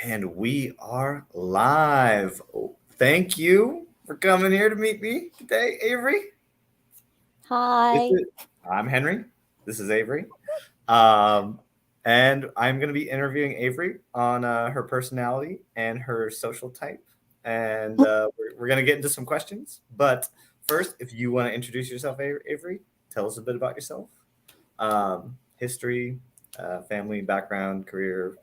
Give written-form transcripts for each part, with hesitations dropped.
And we are live. Oh, thank you for coming here to meet me today, Avery. This Hi. is, I'm Henry. This is Avery. Um, and I'm going to be interviewing Avery on her personality and her social type. And we're going to get into some questions. But first, if you want to introduce yourself, Avery, tell us a bit about yourself, history, family, background, career,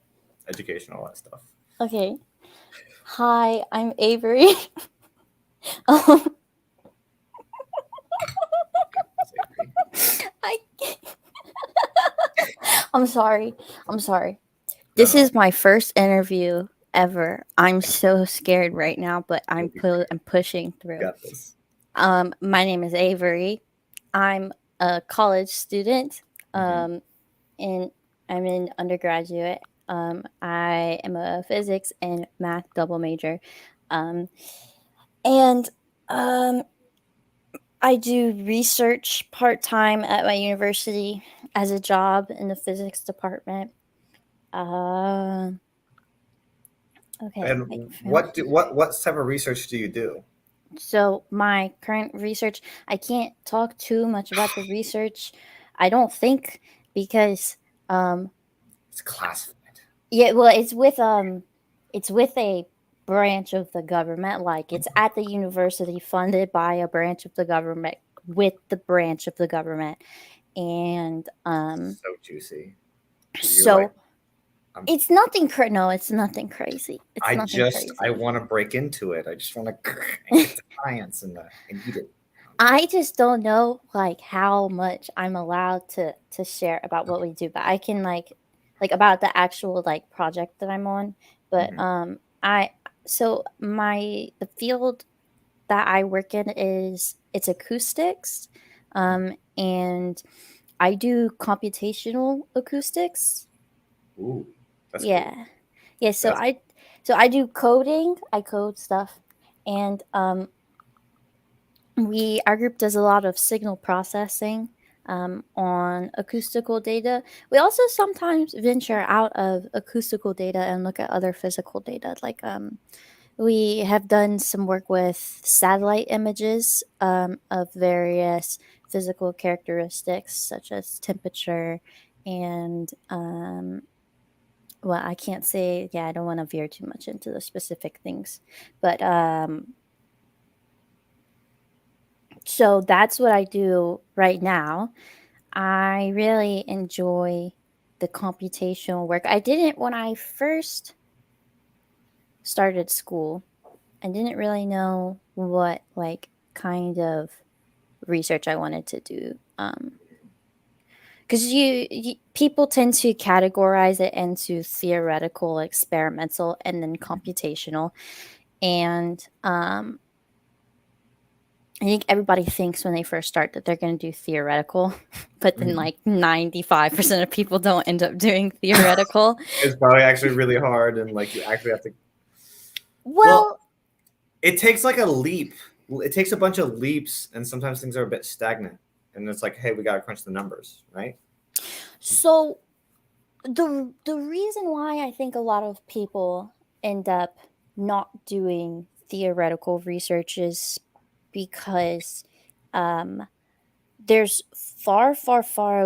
education, all that stuff. Okay. Hi, I'm Avery. um, Avery. I, I'm sorry. I'm sorry. No, This no, is my first interview ever. I'm so scared right now, but you'll be I'm pushing through. got this. My name is Avery. I'm a college student. Hmm. Um, and I'm an undergraduate. I am a physics and math double major. Um, and um, I do research part time at my university as a job in the physics department. Uh, okay. And what type of research do you do? So my current research, I can't talk too much about the research. I don't think because um It's classified. yeah, well it's with a branch of the government, like it's at the university funded by a branch of the government with the branch of the government. And So juicy. You're like, so I'm. it's nothing no, it's nothing crazy. It's nothing I crazy. want to break into it. I just want to and get the science and eat it. I just don't know like how much I'm allowed to share about what we do, but I can like about the actual like project that I'm on. But Hmm. I so my the field that I work in is it's acoustics. And I do computational acoustics. Ooh, that's cool. Yeah. Yeah, That's so I do coding. I code stuff, and we our group does a lot of signal processing on acoustical data. We also sometimes venture out of acoustical data and look at other physical data. Like we have done some work with satellite images of various physical characteristics such as temperature and well, I can't say, yeah, I don't want to veer too much into the specific things, but so that's what I do right now. I really enjoy the computational work. I didn't when I first started school. I didn't really know what like kind of research I wanted to do. Because people tend to categorize it into theoretical, experimental, and then computational. And I think everybody thinks when they first start that they're going to do theoretical, but then Mhm. like 95% of people don't end up doing theoretical. It's probably actually really hard, and like you actually have to. Well, Well, it takes like a leap. It takes a bunch of leaps, and sometimes things are a bit stagnant. And it's like, hey, we gotta crunch the numbers, right? so the reason why I think a lot of people end up not doing theoretical research is because um, there's far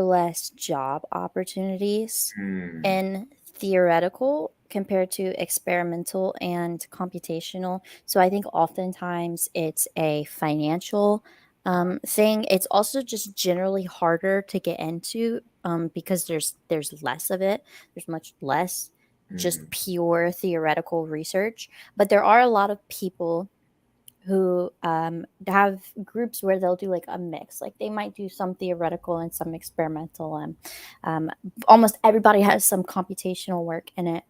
less job opportunities Mm. in theoretical compared to experimental and computational. So I think oftentimes it's a financial thing. It's also just generally harder to get into because there's less of it. There's much less just Mm. pure theoretical research. But there are a lot of people who have groups where they'll do like a mix. Like they might do some theoretical and some experimental, and um, almost everybody has some computational work in it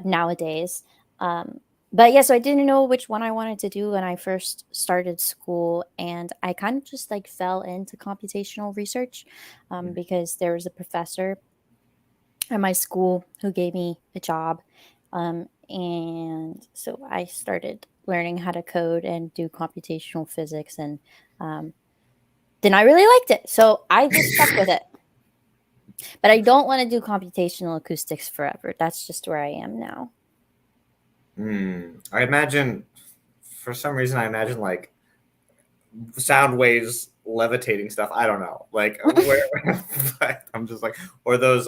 nowadays. Um, but yeah, so I didn't know which one I wanted to do when I first started school, and I kind of just like fell into computational research Mm. because there was a professor at my school who gave me a job. And so I started learning how to code and do computational physics. And um, then I really liked it. So I just stuck with it. But I don't want to do computational acoustics forever. That's just where I am now. I imagine, for some reason, I imagine like sound waves levitating stuff. I don't know, like where I'm just like, or those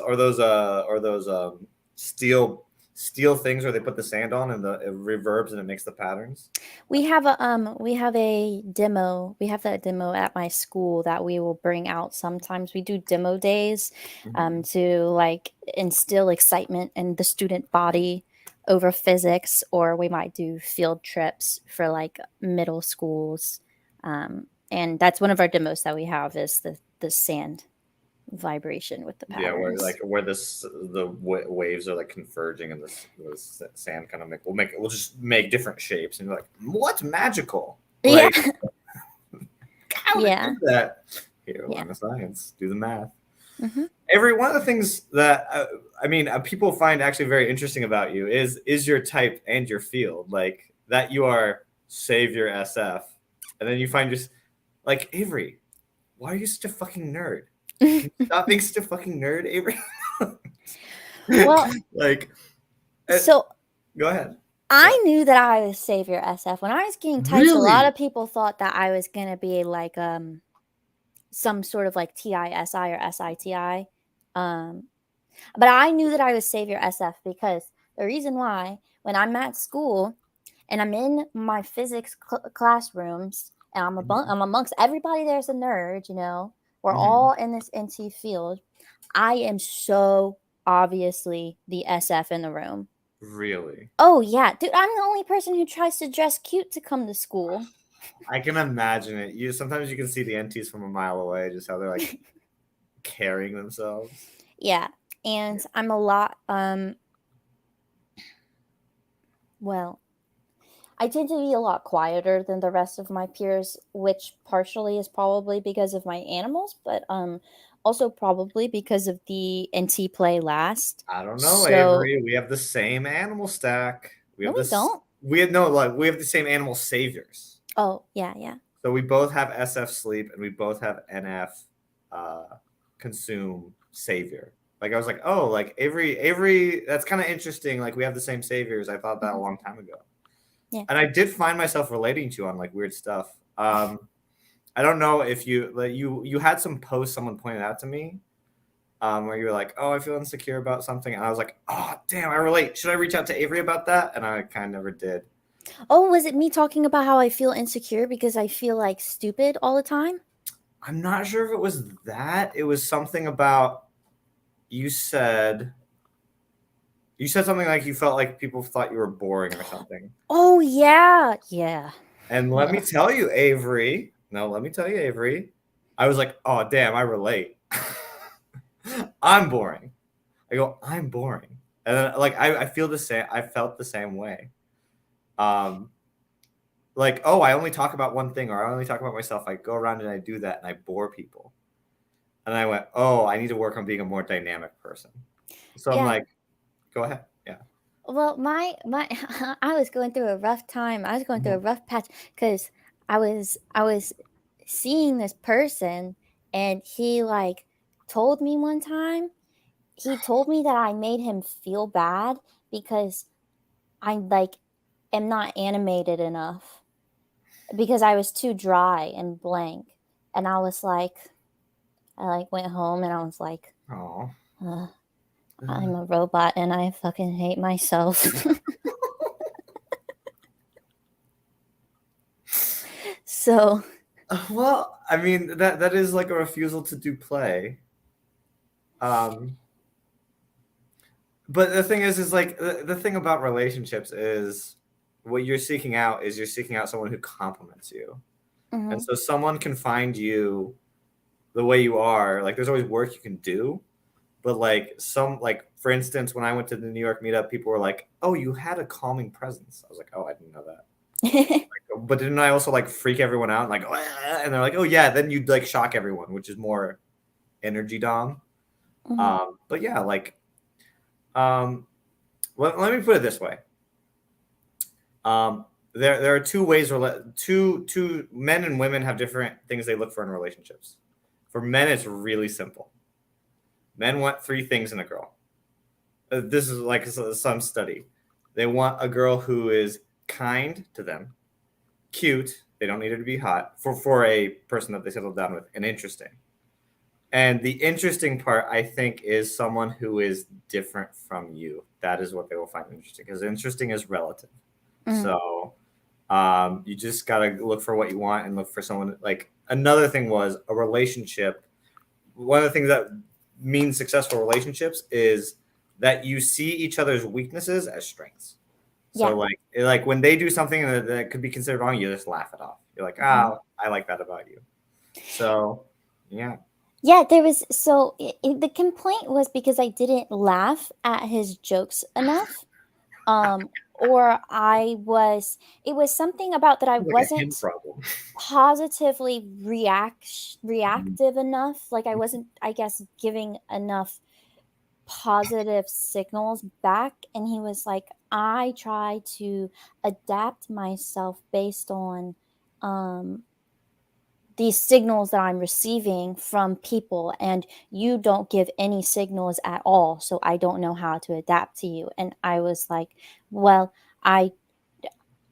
steel things where they put the sand on and it reverbs and it makes the patterns. We have a demo. We have that demo at my school that we will bring out sometimes. We do demo days Mhm. to like instill excitement in the student body over physics, or we might do field trips for like middle schools. And that's one of our demos that we have is the sand vibration with the Yeah, where patterns. waves are like converging and the sand kind of we'll just make different shapes and you're like, what's magical? Yeah. Like, how to do Yeah. that? Here, Yeah. learn the science, do the math. Hmm. Every one of the things that people find actually very interesting about you is your type and your field, like that you are savior SF, and then you find just like Avery. Why are you such a fucking nerd? Can you stop being such a fucking nerd, Avery? Well, like, uh, so go ahead. I What? knew that I was Savior SF. When I was getting types, a lot Really? of people thought that I was gonna be like some sort of like TISI or SITI. Um but I knew that I was Savior SF because the reason why when I'm at school and I'm in my physics classrooms and Mhm. I'm amongst everybody there's a nerd, you know. We're Mhm. all in this NT field. I am so obviously the SF in the room. Really? Oh yeah, dude, I'm the only person who tries to dress cute to come to school. I can imagine it. You sometimes you can see the NTs from a mile away, just how they're like carrying themselves. Yeah, and I'm a lot well, I tend to be a lot quieter than the rest of my peers, which partially is probably because of my animals, but also probably because of the NT play last. I don't know, So, Avery. We have the same animal stack. We no have we this. don't. We had no like we have the same animal saviors. Oh, yeah, yeah. So we both have SF sleep and we both have NF uh, consume savior. Like I was like, oh, like Avery. That's kind of interesting. Like we have the same saviors. I thought that a Mhm. long time ago, Yeah. and I did find myself relating to you on like weird stuff. I don't know if you had some post someone pointed out to me where you were like, oh, I feel insecure about something, and I was like, oh, damn, I relate. Should I reach out to Avery about that? And I kind of never did. Oh, was it me talking about how I feel insecure because I feel like stupid all the time? I'm not sure if it was that. It was something about you said you said something like you felt like people thought you were boring or something. Oh, yeah. Yeah. And let me Ugh. tell you, Avery. No, let me tell you, Avery. I was like, oh, damn, I relate. I'm boring. I go, I'm boring. And then like I feel the same. I felt the same way. Um, like, oh, I only talk about one thing, or I only talk about myself. I go around and I do that, and I bore people. And I went, oh, I need to work on being a more dynamic person. So I'm Yeah. like, go ahead, yeah. Well, my I was going through a rough time. I was going through a Mhm. rough patch because I was seeing this person, and he like told me one time. He told me that I made him feel bad because I like am not animated enough because I was too dry and blank. And I was like, I like went home and I was like, Oh, uh, I'm a robot and I fucking hate myself. So well, I mean that is like a refusal to do play. Um, but the thing is like the thing about relationships is what you're seeking out is you're seeking out someone who compliments you, and mhm. so someone can find you the way you are. Like there's always work you can do, but like like for instance, when I went to the New York meetup, people were like, "Oh, you had a calming presence." I was like, "Oh, I didn't know that." But didn't I also like freak everyone out? Like, "Ah," and they're like, "Oh yeah," then you'd like shock everyone, which is more energy dom. Mhm. But yeah, like, um, let me put it this way. Um, there are two ways. Two men and women have different things they look for in relationships. For men, it's really simple. Men want three things in a girl. This is like some study. They want a girl who is kind to them, cute. They don't need her to be hot for a person that they settle down with, and interesting. And the interesting part, I think, is someone who is different from you. That is what they will find interesting, because interesting is relative. Mhm. So you just gotta look for what you want and look for someone. Like another thing was a relationship. One of the things that means successful relationships is that you see each other's weaknesses as strengths. So Yeah. like when they do something that could be considered wrong, you just laugh it off. You're like, Mhm. oh, I like that about you. So yeah. Yeah, there was so the complaint was because I didn't laugh at his jokes enough. Or I was it was something about that I Like a him wasn't problem. positively Mhm. reactive enough. Like I wasn't, I guess, giving enough positive signals back. And he was like, I try to adapt myself based on um these signals that I'm receiving from people, and you don't give any signals at all, so I don't know how to adapt to you. And I was like, well, I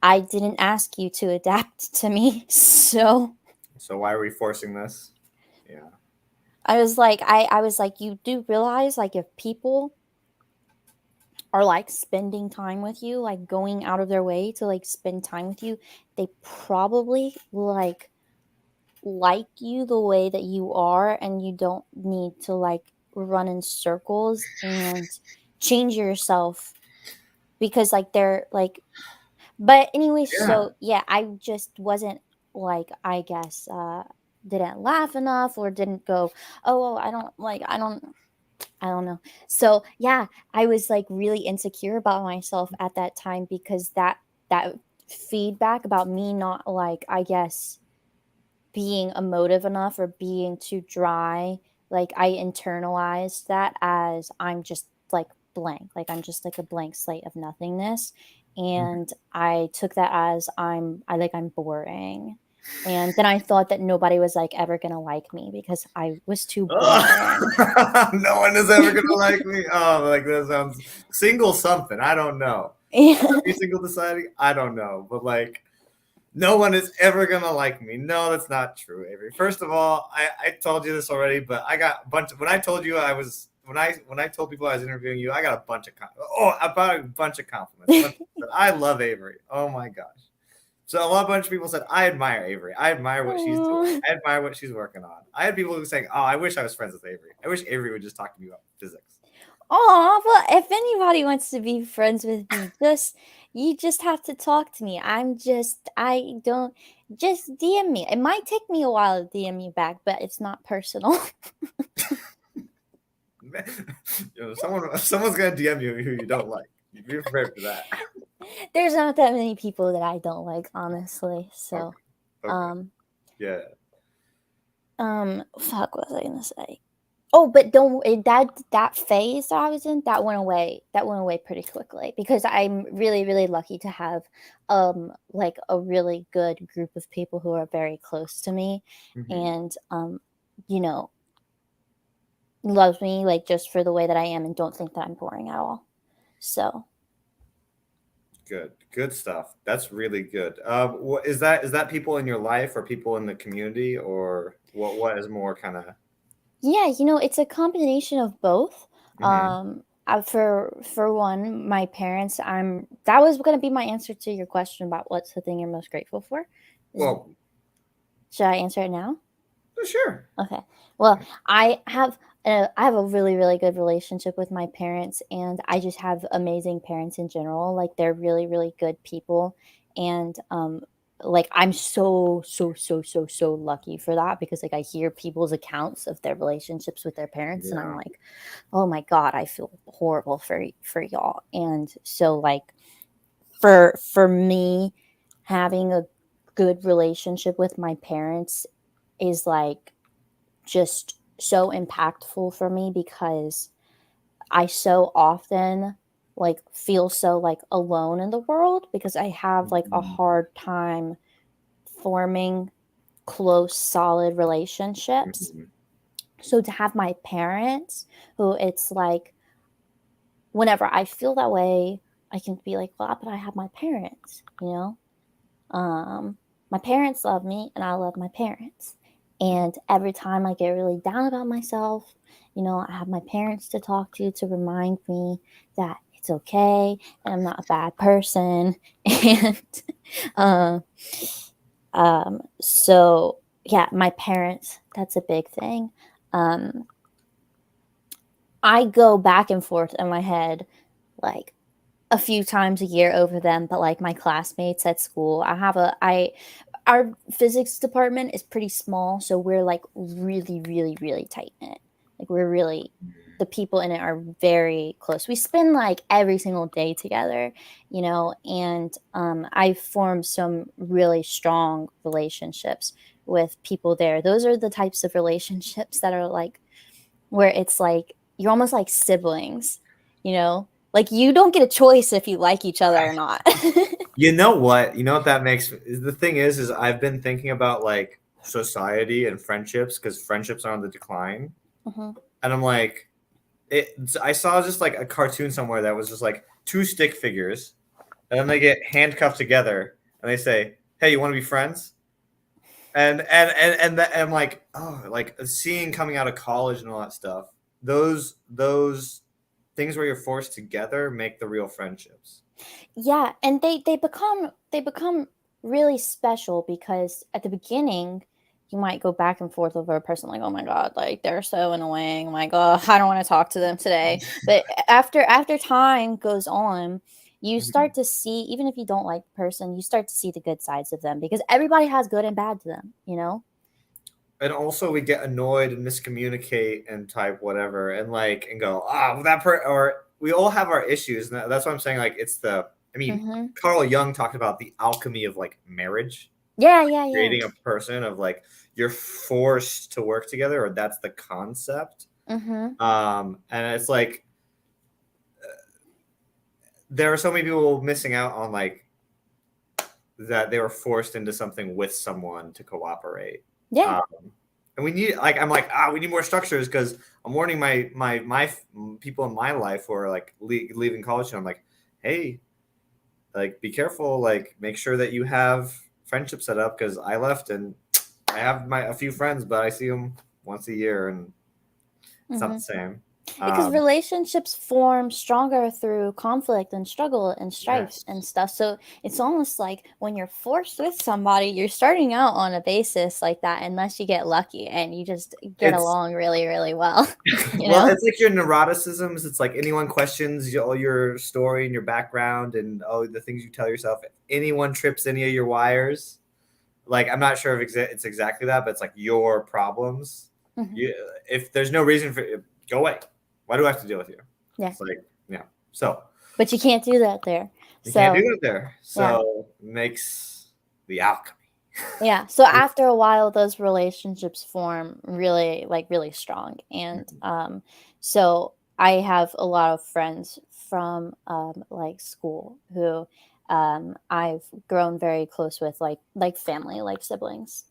I didn't ask you to adapt to me. So So why are we forcing this? Yeah. I was like, you do realize like if people are like spending time with you, like going out of their way to like spend time with you, they probably like you the way that you are, and you don't need to like run in circles and change yourself because like they're like. But anyway, Yeah. so yeah, I just wasn't like, I guess, didn't laugh enough or didn't go, oh, I don't like, I don't know. So yeah, I was like really insecure about myself at that time because that feedback about me not like, I guess, being emotive enough or being too dry, like I internalized that as I'm just like blank, like I'm just like a blank slate of nothingness. And I took that as I'm boring. And then I thought that nobody was like ever gonna like me because I was too boring. Oh, no one is ever gonna like me. Oh, like that sounds single something. I don't know. Yeah. Be single deciding. I don't know, but like no one is ever gonna like me. No, that's not true, Avery. First of all, I told you this already, but I got a bunch of when I told you I was when I told people I was interviewing you, I got a bunch of about a bunch of compliments. A bunch of people said, I love Avery. Oh my gosh. So a bunch of people said, I admire Avery. I admire what she's doing. Aw. I admire what she's working on. I had people who saying, oh, I wish I was friends with Avery. I wish Avery would just talk to me about physics. Aw, but if anybody wants to be friends with me, you just have to talk to me. I don't just DM me. It might take me a while to DM you back, but it's not personal. Someone's gonna DM you who you don't like. Be prepared for that. There's not that many people that I don't like, honestly. So, Okay. Okay. um, Yeah. fuck, what was I gonna say? Oh, but don't that phase that I was in, that went away. That went away pretty quickly because I'm really, really lucky to have like a really good group of people who are very close to me Hmm. and you know, love me like just for the way that I am and don't think that I'm boring at all. So Good. Good stuff. That's really good. What is that? Is that people in your life or people in the community or what? What is more kind of? yeah, it's a combination of both. Hmm. For one, my parents. That was going to be my answer to your question about what's the thing you're most grateful for. Is Well, Should I answer it now? sure. Okay. Well, I have a really really good relationship with my parents, and I just have amazing parents in general. Like they're really really good people, and like I'm so lucky for that because like I hear people's accounts of their relationships with their parents, and I'm Yeah. like, oh my god, I feel horrible for y'all. And so like for me, having a good relationship with my parents is like just so impactful for me because I so often like feel so like alone in the world because I have like a Mhm. hard time forming close solid relationships. Mhm. So to have my parents who it's like whenever I feel that way, I can be like, well, but I have my parents, you know. My parents love me, and I love my parents. And every time I get really down about myself, I have my parents to talk to remind me that it's okay and I'm not a bad person. And uh, so yeah, my parents, that's a big thing. Um, I go back and forth in my head like a few times a year over them, but like my classmates at school, our physics department is pretty small, so we're like really, really, really tight knit. Like the people in it are very close. We spend like every single day together, and I've formed some really strong relationships with people there. Those are the types of relationships that are like where it's like you're almost like siblings, like you don't get a choice if you like each other or not. You know what? You know what that makes the thing is I've been thinking about like society and friendships because friendships are on the decline, Mhm. and I'm like, I saw just like a cartoon somewhere that was just like two stick figures, and then they get handcuffed together, and they say, "Hey, you want to be friends?" And I'm like, oh, like seeing coming out of college and all that stuff. Those things where you're forced together make the real friendships. Yeah, and they become really special because at the beginning you might go back and forth over a person like, oh my god, like they're so annoying. Oh my god, I don't want to talk to them today. But after time goes on, you start to see, even if you don't like the person, you start to see the good sides of them because everybody has good and bad to them. And also we get annoyed and miscommunicate and type whatever and like and go well, or we all have our issues, and that's what I'm saying. Like it's the I mean, Mhm. Carl Jung talked about the alchemy of like marriage, Yeah, yeah, yeah. creating a person of like you're forced to work together, or that's the concept. Mhm. And it's like there are so many people missing out on like that they were forced into something with someone to cooperate. Yeah. Um, and we need like I'm like we need more structures because I'm warning my people in my life who are like leaving college, and I'm like, hey, like be careful, like make sure that you have friendship set up because I left and I have a few friends, but I see them once a year and it's not the Mhm. same. Because Um, relationships form stronger through conflict and struggle and strife yes, and stuff. So it's almost like when you're forced with somebody, you're starting out on a basis like that, unless you get lucky and you just get it's along really, really well, you well, know? it's like your neuroticisms. It's like anyone questions all your story and your background and the things you tell yourself. If anyone trips any of your wires, like I'm not sure if it's exactly that, but it's like your problems. Mhm. You, if there's no reason for go away. Why do I have to deal with you? Yeah. It's like yeah. So But you can't do that there. you can't do So, that there. yeah. So it makes the alchemy. Yeah. So after a while, those relationships form really, like, really strong. And so I have a lot of friends from like school who I've grown very close with, like family, like siblings.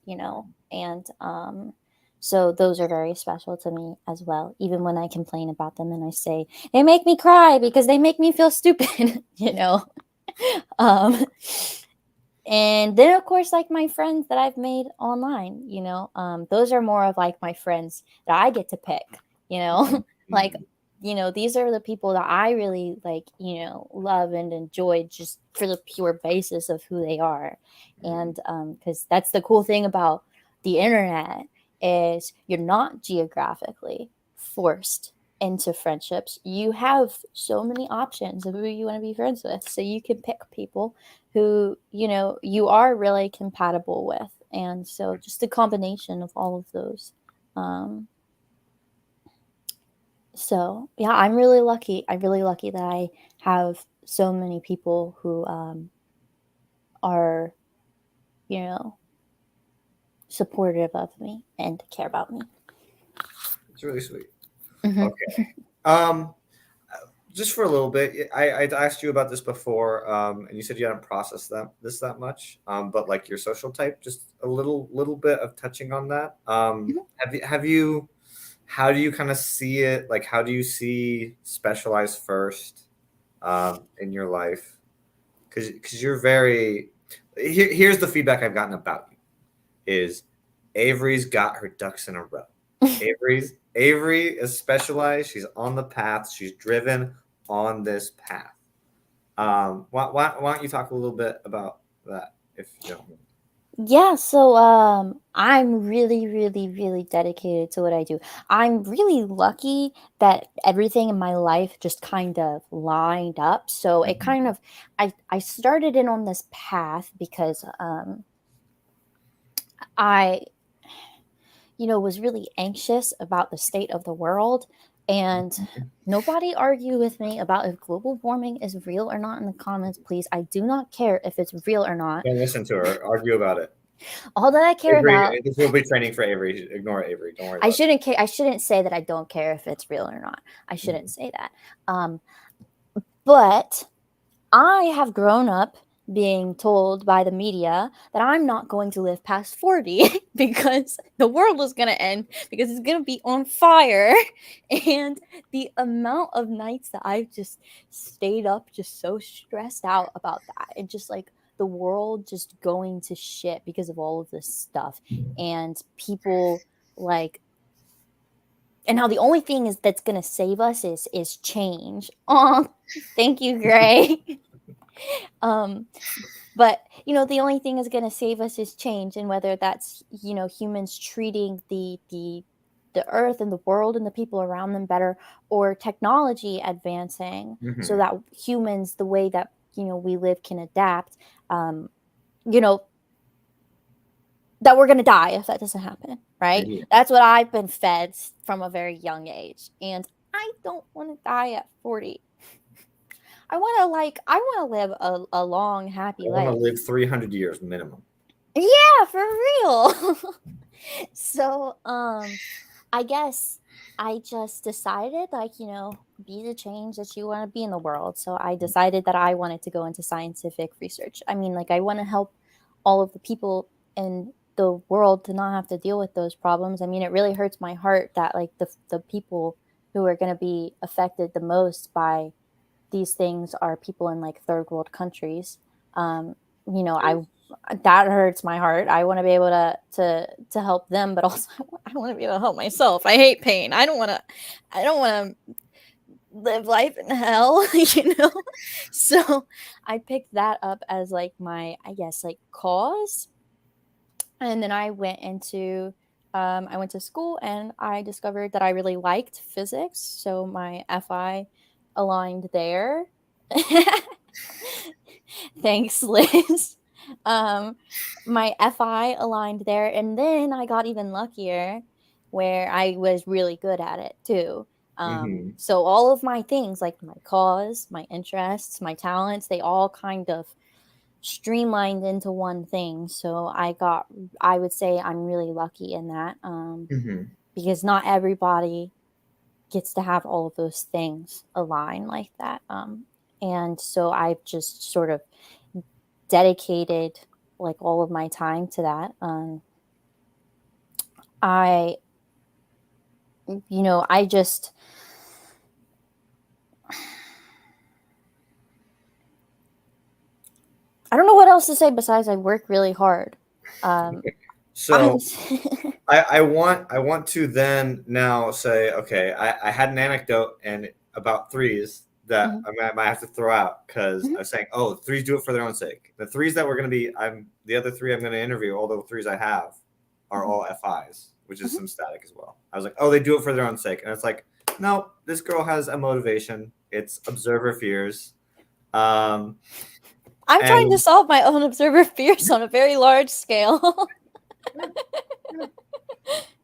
And so those are very special to me as well. Even when I complain about them and I say they make me cry because they make me feel stupid, um and then of course, like my friends that I've made online, those are more of like my friends that I get to pick, like, these are the people that I really like, love and enjoy just for the pure basis of who they are. And because that's the cool thing about the internet is you're not geographically forced into friendships. You have so many options of who you want to be friends with, so you can pick people who you are really compatible with. And so just a combination of all of those. Um, so yeah, I'm really lucky that I have so many people who are you know supportive of me and care about me. It's really sweet. Hmm. Okay. Um, just for a little bit, I asked you about this before, and you said you hadn't processed that much. But like your social type, just a little bit of touching on that. Have you how do you kind of see it? Like, how do you see specialized first? in your life? Because you're very. Here's the feedback I've gotten about you: is Avery's got her ducks in a row. Avery is specialized. She's on the path. She's driven on this path. Why don't you talk a little bit about that, if you don't mind? Yeah, so I'm really, really, really dedicated to what I do. I'm really lucky that everything in my life just kind of lined up. So it kind Mhm. of I started in on this path because I was really anxious about the state of the world, and nobody argue with me about if global warming is real or not in the comments, please. I do not care if it's real or not. Don't listen to her. Argue about it. All that I care about, Avery, this will be training for Avery. Ignore Avery. Don't worry about I shouldn't say that I don't care if it's real or not. I it. shouldn't say that. But I have grown up being told by the media that I'm not going to live past 40 because the world is going to end, because it's going to be on fire. And the amount of nights that I've just stayed up, just so stressed out about that, and just like the world just going to shit because of all of this stuff, and people like, and how the only thing is that's going to save us is change. Oh, thank you, Gray. um but the only thing is going to save us is change, and whether that's humans treating the earth and the world and the people around them better, or technology advancing so Mhm. that humans, the way that we live, can adapt. You know that we're going to die if that doesn't happen, right? Yeah. That's what I've been fed from a very young age, and I don't want to die at 40. I want to live a long, I happy want to life. live 300 years minimum. Yeah, for real. So, I guess I just decided, like, be the change that you want to be in the world. So I decided that I wanted to go into scientific research. I mean, like, I want to help all of the people in the world to not have to deal with those problems. I mean, it really hurts my heart that, like, the people who are going to be affected the most by these things are people in like third world countries. Um, I that hurts my heart. I want to be able to help them, but also I want to be able to help myself. I hate pain. I don't want to live life in hell, So I picked that up as like my, I guess, like cause. And then I went to school, and I discovered that I really liked physics. So my FI aligned there. Thanks, Liz. Um, my FI aligned there, and then I got even luckier where I was really good at it too. Hmm. So all of my things, like my cause, my interests, my talents, they all kind of streamlined into one thing. So I would say I'm really lucky in that, Hmm. because not everybody gets to have all of those things align like that. And so I've just sort of dedicated like all of my time to that. I, I just, I don't know what else to say besides I work really hard. Um, I, So I want to then now say, okay, I had an anecdote and about threes that Mhm, I might have to throw out because mhm, I was saying, oh, threes do it for their own sake. The threes that we're going to be, the other three I'm going to interview, all the threes I have are mhm, all FIs, which is mhm. some static as well. I was like, oh, they do it for their own sake. And it's like, no, this girl has a motivation. It's observer fears. Um, I'm trying to and solve my own observer fears on a very large scale.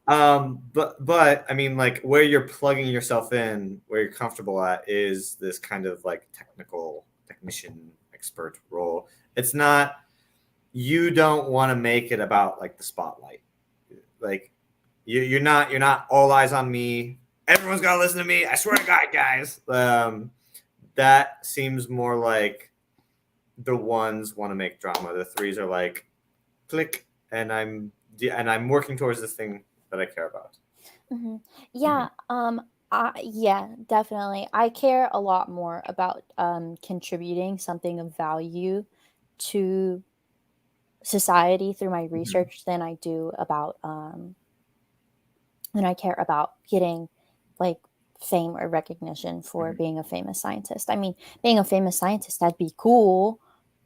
but I mean, like where you're plugging yourself in, where you're comfortable at, is this kind of like technician expert role. It's not. You don't want to make it about like the spotlight. Like you're not all eyes on me. Everyone's gotta listen to me. I swear to God, guys. That seems more like the ones want to make drama. The threes are like click, and I'm working towards this thing that I care about. Mhm. Mhm. Yeah. Yeah, definitely. I care a lot more about contributing something of value to society through my Mhm. research than I do about than I care about getting like fame or recognition for Mhm. being a famous scientist. I mean, being a famous scientist, that'd be cool,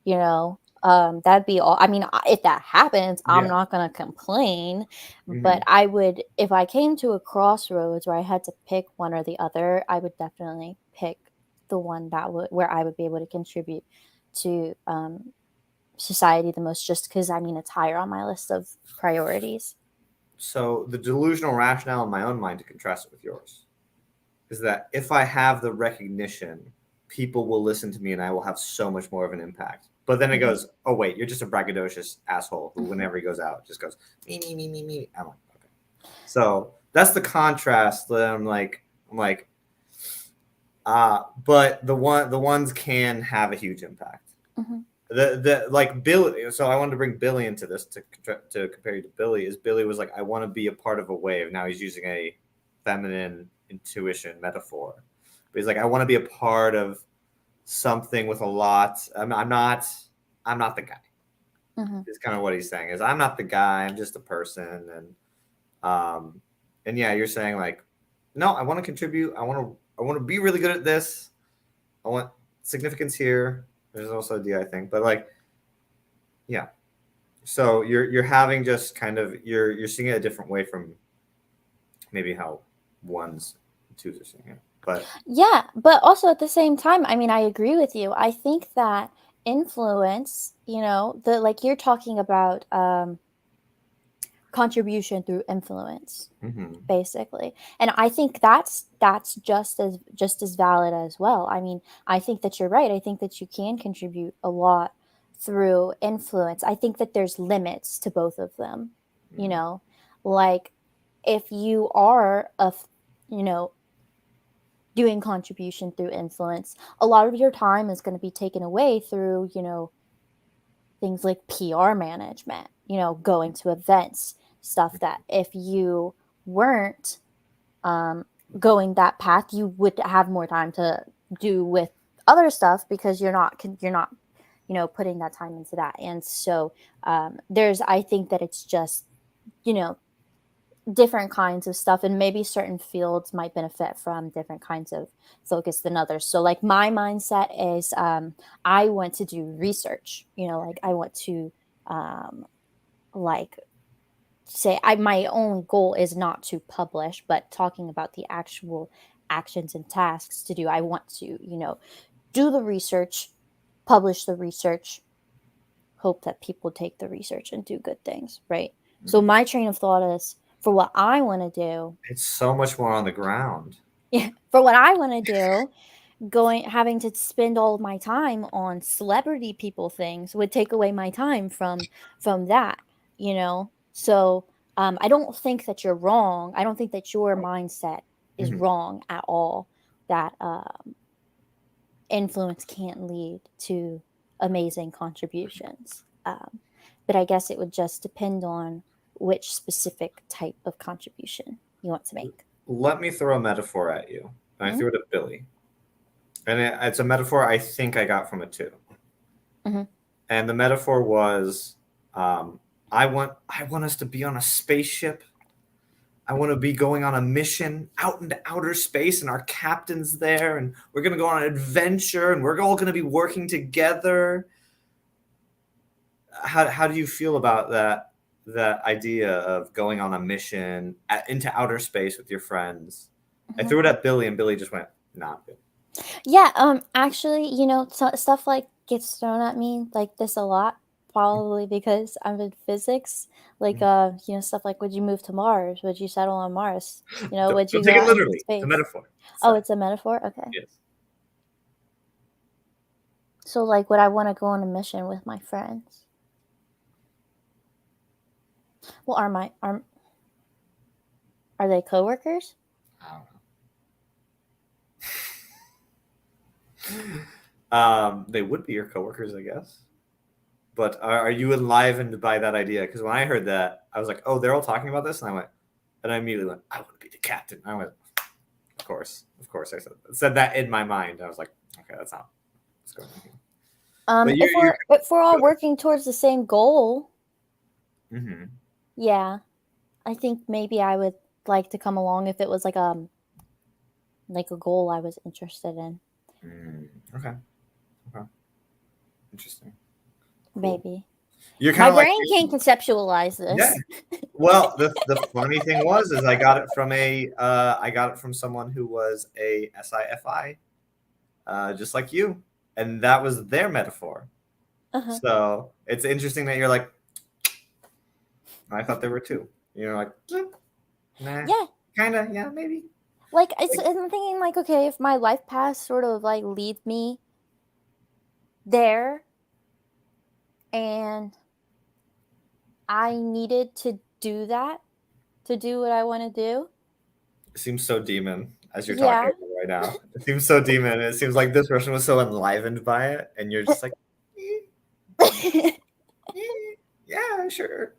you know. That'd be all. I mean, if that happens, I'm Yeah. not gonna complain. But Mhm. I would, if I came to a crossroads where I had to pick one or the other, I would definitely pick the one that would where I would be able to contribute to society the most, just because I mean it's higher on my list of priorities. So the delusional rationale in my own mind, to contrast it with yours, is that if I have the recognition, people will listen to me and I will have so much more of an impact. But then it Mhm. goes, oh wait, you're just a braggadocious asshole who, whenever he goes out, just goes me. I'm like, okay. So that's the contrast that I'm like, but the ones can have a huge impact. Mhm. The like Billy. So I wanted to bring Billy into this to compare you to Billy. Is Billy was like, I want to be a part of a wave. Now he's using a feminine intuition metaphor, but he's like, I want to be a part of something with a lot. I'm not the guy. Mhm. Is kind of what he's saying. Is I'm not the guy. I'm just a person. Um and yeah, you're saying like, no, I want to contribute. I want to be really good at this. I want significance here. There's also a D, I think, but like, yeah. So you're having just kind of you're seeing it a different way from maybe how ones and twos are seeing it. But Yeah, but also at the same time, I mean, I agree with you. I think that influence, the like you're talking about contribution through influence, mhm, basically. And I think that's just as valid as well. I mean, I think that you're right. I think that you can contribute a lot through influence. I think that there's limits to both of them, you mhm, know. Like if you are you know, doing contribution through influence, a lot of your time is going to be taken away through, things like PR management, going to events, stuff that if you weren't um, going that path, you would have more time to do with other stuff because you're not putting that time into that. And so I think that it's just you know different kinds of stuff, and maybe certain fields might benefit from different kinds of focus than others. So like my mindset is I want to do research, like I want to um, like say my only goal is not to publish, but talking about the actual actions and tasks to do. I want to do the research, publish the research, hope that people take the research and do good things, right? So mhm. my train of thought is for what I want to do. It's so much more on the ground. Yeah, for what I want to do, having to spend all of my time on celebrity people things would take away my time from that, So I don't think that you're wrong. I don't think that your mindset is Mhm. wrong at all. That influence can't lead to amazing contributions. But I guess it would just depend on which specific type of contribution you want to make. Let me throw a metaphor at you. And I Mm-hmm. threw it at Billy, and it's a metaphor I think I got from it too. Mm-hmm. And the metaphor was, um, I want us to be on a spaceship. I want to be going on a mission out into outer space, and our captain's there, and we're going to go on an adventure, and we're all going to be working together. How do you feel about that idea of going on a mission into outer space with your friends? I Mm-hmm. threw it at Billy, and Billy just went, "Nah, I'm good." Yeah, actually, stuff like gets thrown at me like this a lot, probably because I'm in physics. Like, stuff like, would you move to Mars? Would you settle on Mars? Would Don't you take go it out into literally. It's a space? metaphor. Oh, So it's a metaphor? Okay. yes. So, like, would I want to go on a mission with my friends? Well, are they coworkers? I don't know. They would be your coworkers, I guess. But are you enlivened by that idea? Because when I heard that, I was like, "Oh, they're all talking about this," and I immediately went, "I want to be the captain." I went, Of course, I said that in my mind. I was like, okay, that's not what's going on here. But you're If we're all working towards the same goal, mm-hmm. yeah, I think maybe I would like to come along if it was like a goal I was interested in. Okay. Okay. Interesting. Cool. Maybe You're kind my of like brain can't conceptualize yeah. this. Well, the funny thing was is I got it from someone who was a SIFI, just like you, and that was their metaphor. Uh-huh. So it's interesting that you're like, I thought there were two. You're like, nah, Yeah, kind of, yeah, maybe. like I'm thinking like, okay, if my life path sort of like leads me there, and I needed to do that to do what I want to do. It seems so demon as you're talking Yeah. right now. It seems so demon. It seems like this person was so enlivened by it, and you're just like, yeah, sure.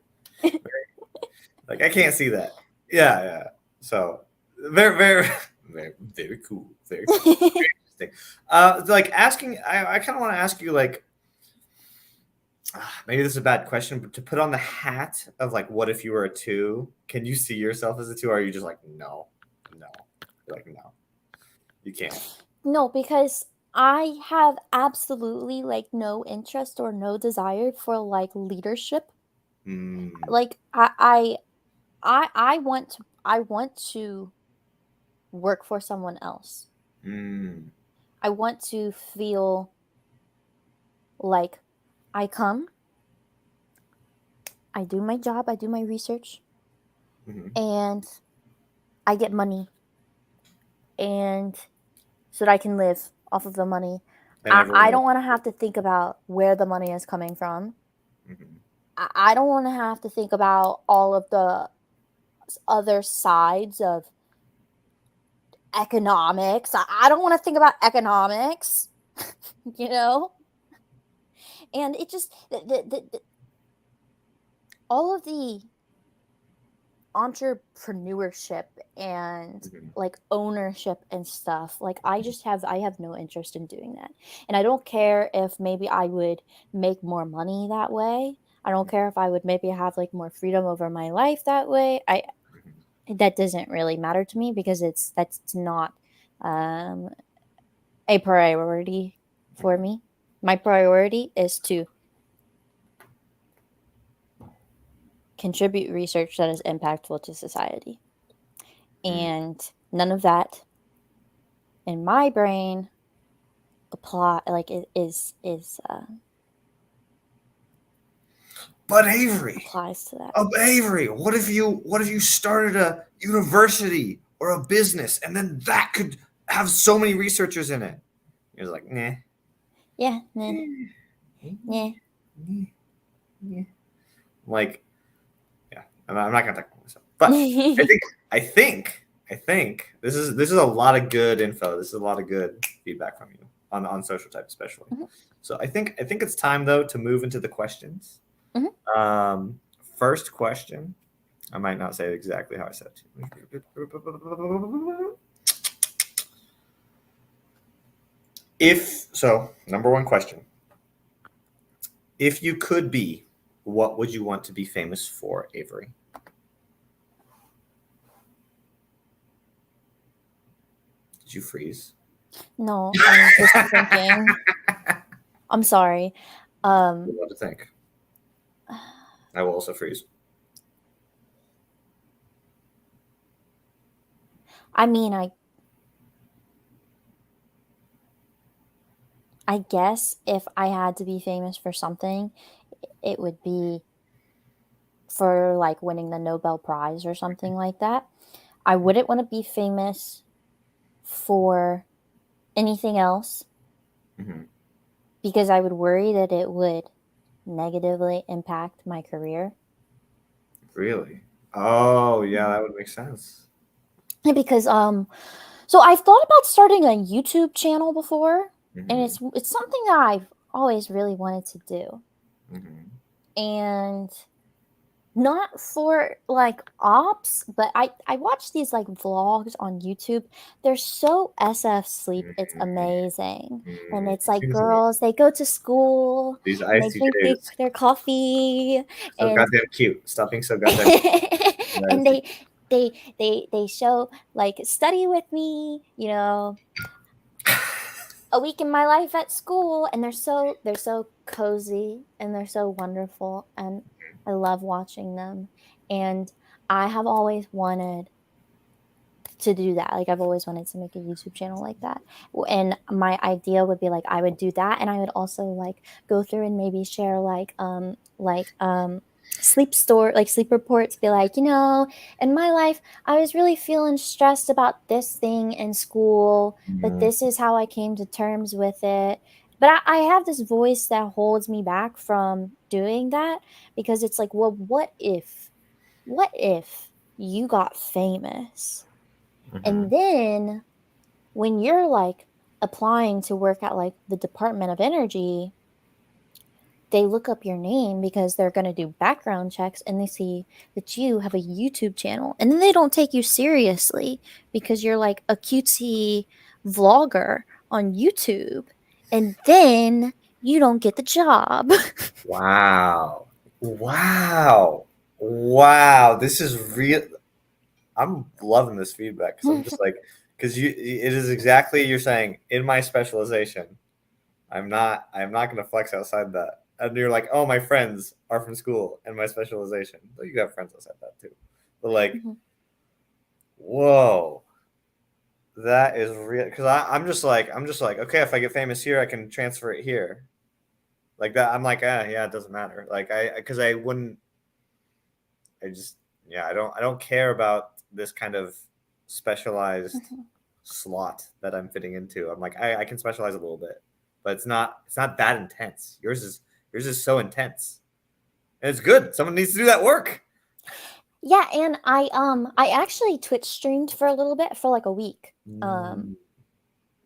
Like I can't see that. Yeah, yeah. So very, very, very, very cool. Very cool. Very interesting. Like asking, I kind of want to ask you, like, maybe this is a bad question, but to put on the hat of like, what if you were a two? Can you see yourself as a two? Or are you just like, no, no, like no, you can't. No, because I have absolutely like no interest or no desire for like leadership. Mm, Like I want to work for someone else. mm, I want to feel like I come, I do my job, I do my research, mm-hmm. and I get money, and so that I can live off of the money. And everyone I knows. don't want to have to think about where the money is coming from. Mm-hmm. I don't want to have to think about all of the other sides of economics. I don't want to think about economics, you know? And it just, all of the entrepreneurship and Mm-hmm. like ownership and stuff, like I have no interest in doing that. And I don't care if maybe I would make more money that way. I don't care if I would maybe have like more freedom over my life that way. I That doesn't really matter to me because that's not um, a priority for Mm-hmm. me. My priority is to contribute research that is impactful to society, Mm-hmm. and none of that in my brain apply like it is But Avery, applies to that. Avery, what if you started a university or a business and then that could have so many researchers in it? You're like, nah. Yeah, nah, nah. Like, yeah, I'm not gonna talk about myself. But I think I think this is a lot of good info. This is a lot of good feedback from you on social type especially. Mhm, So I think it's time though to move into the questions. mhm. First question. I might not say it exactly how I said it. If so, number one question. If you could be, what would you want to be famous for, Avery? Did you freeze? No, I'm just thinking. I'm sorry. Um, What to think? I will also freeze. I mean, I guess if I had to be famous for something, it would be for like winning the Nobel Prize or something like that. I wouldn't want to be famous for anything else Mm-hmm. because I would worry that it would negatively impact my career. Really? Oh, yeah, that would make sense. Because so I've thought about starting a YouTube channel before, and Mm-hmm. it's something that I've always really wanted to do. Mm-hmm. And not for like ops, but I watch these like vlogs on YouTube. They're so SF sleep, it's amazing. And it's It like seems like girls, they go to school these and they drink ISTJs their coffee so and goddamn cute. Stop being so goddamn cute. and they show like study with me, a week in my life at school, and they're so cozy and they're so wonderful, and I love watching them. And I have always wanted to do that. Like I've always wanted to make a YouTube channel like that. And my idea would be like I would do that, and I would also like go through and maybe share sleep reports, be like, in my life I was really feeling stressed about this thing in school, but Mm, this is how I came to terms with it. But I have this voice that holds me back from doing that, because it's like, well, what if you got famous, mhm. and then when you're like applying to work at like the Department of Energy, they look up your name because they're going to do background checks, and they see that you have a YouTube channel. And then they don't take you seriously because you're like a cutesy vlogger on YouTube. And then you don't get the job. Wow. Wow. Wow. This is real. I'm loving this feedback because I'm just like, because it is exactly you're saying in my specialization. I'm not going to flex outside that. And you're like, oh, my friends are from school and my specialization. But you have friends outside that too. But like, whoa, that is real. Because I'm just like, okay, if I get famous here, I can transfer it here. Like that, I'm like, yeah, it doesn't matter. Like because I wouldn't. I just, yeah, I don't care about this kind of specialized slot that I'm fitting into. I'm like, I can specialize a little bit, but it's not that intense. Yours is so intense. And it's good. Someone needs to do that work. Yeah, and I actually Twitch streamed for a little bit, for like a week. Mm,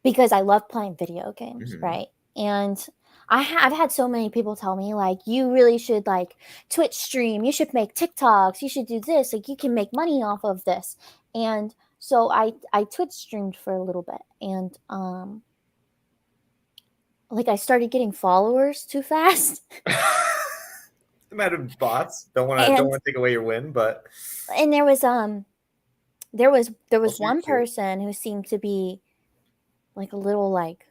Because I love playing video games, mhm. right? And I've had so many people tell me like, you really should like Twitch stream, you should make TikToks, you should do this, like you can make money off of this. And so I Twitch streamed for a little bit, and like I started getting followers too fast. No matter bots don't want to don't and want to take away your win, but and there was also you're one cute, person who seemed to be like a little like,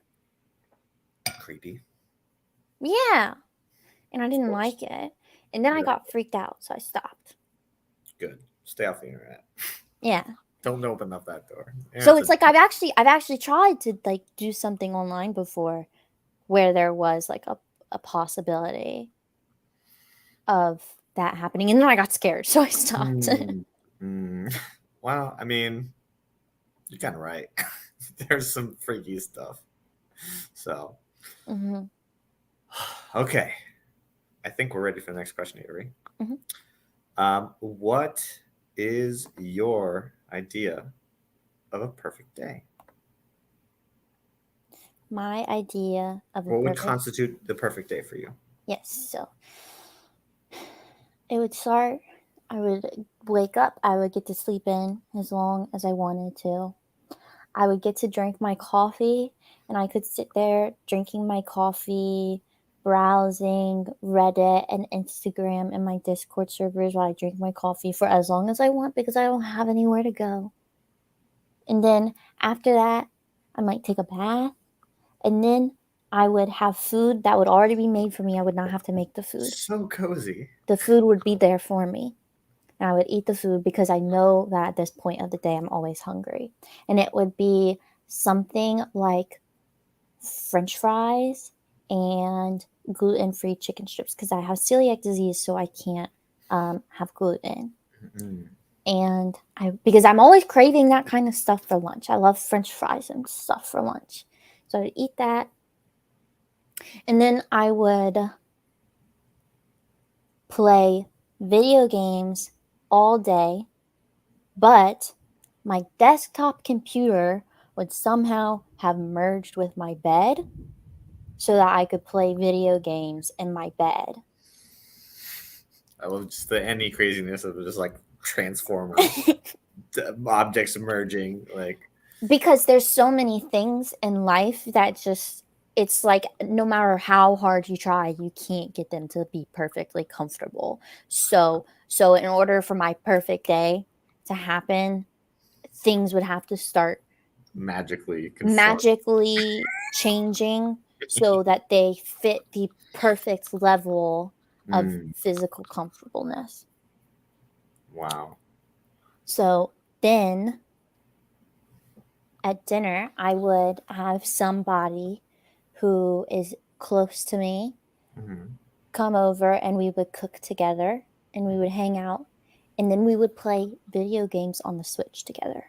creepy, yeah, and I of didn't course. like it. And then I You're like, got freaked out, so I stopped. good. Stay off the internet. Yeah. Don't open up that door. So Internet's a it's like I've actually tried to like do something online before where there was like a possibility of that happening, and then I got scared, so I stopped. mm, mm. Well, I mean, you're kind of right. There's some freaky stuff. So, hmm okay. I think we're ready for the next question, Avery. hmm What is your idea of a perfect day? My idea of a What would perfect, constitute the perfect day for you? yes. So it would start. I would wake up. I would get to sleep in as long as I wanted to. I would get to drink my coffee, and I could sit there drinking my coffee, browsing Reddit and Instagram and my Discord servers while I drink my coffee for as long as I want, because I don't have anywhere to go. And then after that, I might take a bath, and then I would have food that would already be made for me. I would not have to make the food. So cozy. The food would be there for me. And I would eat the food because I know that at this point of the day I'm always hungry. And it would be something like French fries and gluten-free chicken strips, because I have celiac disease, so I can't have gluten. Mm. And because I'm always craving that kind of stuff for lunch. I love French fries and stuff for lunch, so I'd eat that, and then I would play video games all day, but my desktop computer would somehow have merged with my bed so that I could play video games in my bed. I love just the any craziness of just like Transformers, objects emerging. Like, Because there's so many things in life that just, it's like no matter how hard you try, you can't get them to be perfectly comfortable. So in order for my perfect day to happen, things would have to start magically conform. magically changing so that they fit the perfect level of Mm, physical comfortableness. wow. So then at dinner, I would have somebody who is close to me Hmm. come over and we would cook together and we would hang out and then we would play video games on the Switch together,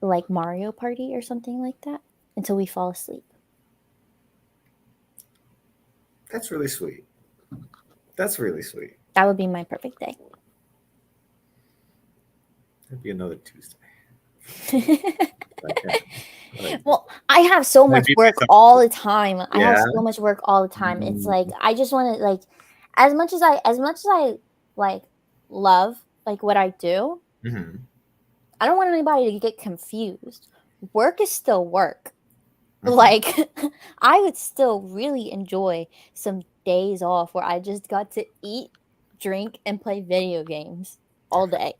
like Mario Party or something like that, until we fall asleep. That's really sweet. That's really sweet. That would be my perfect day. That'd be another Tuesday. Like, yeah. Like, Well, I have so that'd much be work myself. all the time. I have Yeah. so much work all the time. It's Mm, like I just want to like, as much as I like love like what I do, mm-hmm. I don't want anybody to get confused. Work is still work. Mm-hmm. Like I would still really enjoy some days off where I just got to eat, drink, and play video games all day.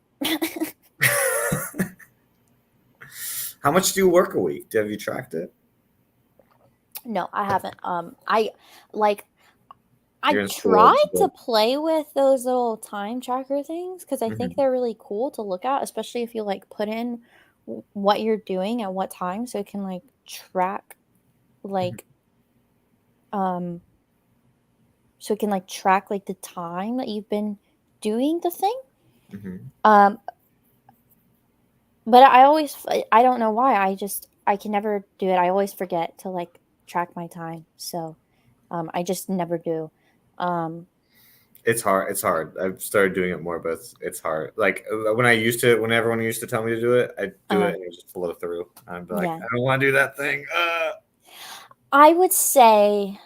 How much do you work a week? Have you tracked it? No, I haven't. I like I You're in school. tried to play with those little time tracker things because I think Mm-hmm. they're really cool to look at, especially if you like put in what you're doing at what time, so it can like track like um so it can like track like the time that you've been doing the thing. Mm-hmm. Um, but I don't know why I can never do it. I always forget to like track my time, so I just never do. Um, It's hard. It's hard. I've started doing it more, but it's hard. Like when I used to, when everyone used to tell me to do it, I'd do uh, it and it just flow through. I'd be like, yeah. I don't want to do that thing. I would say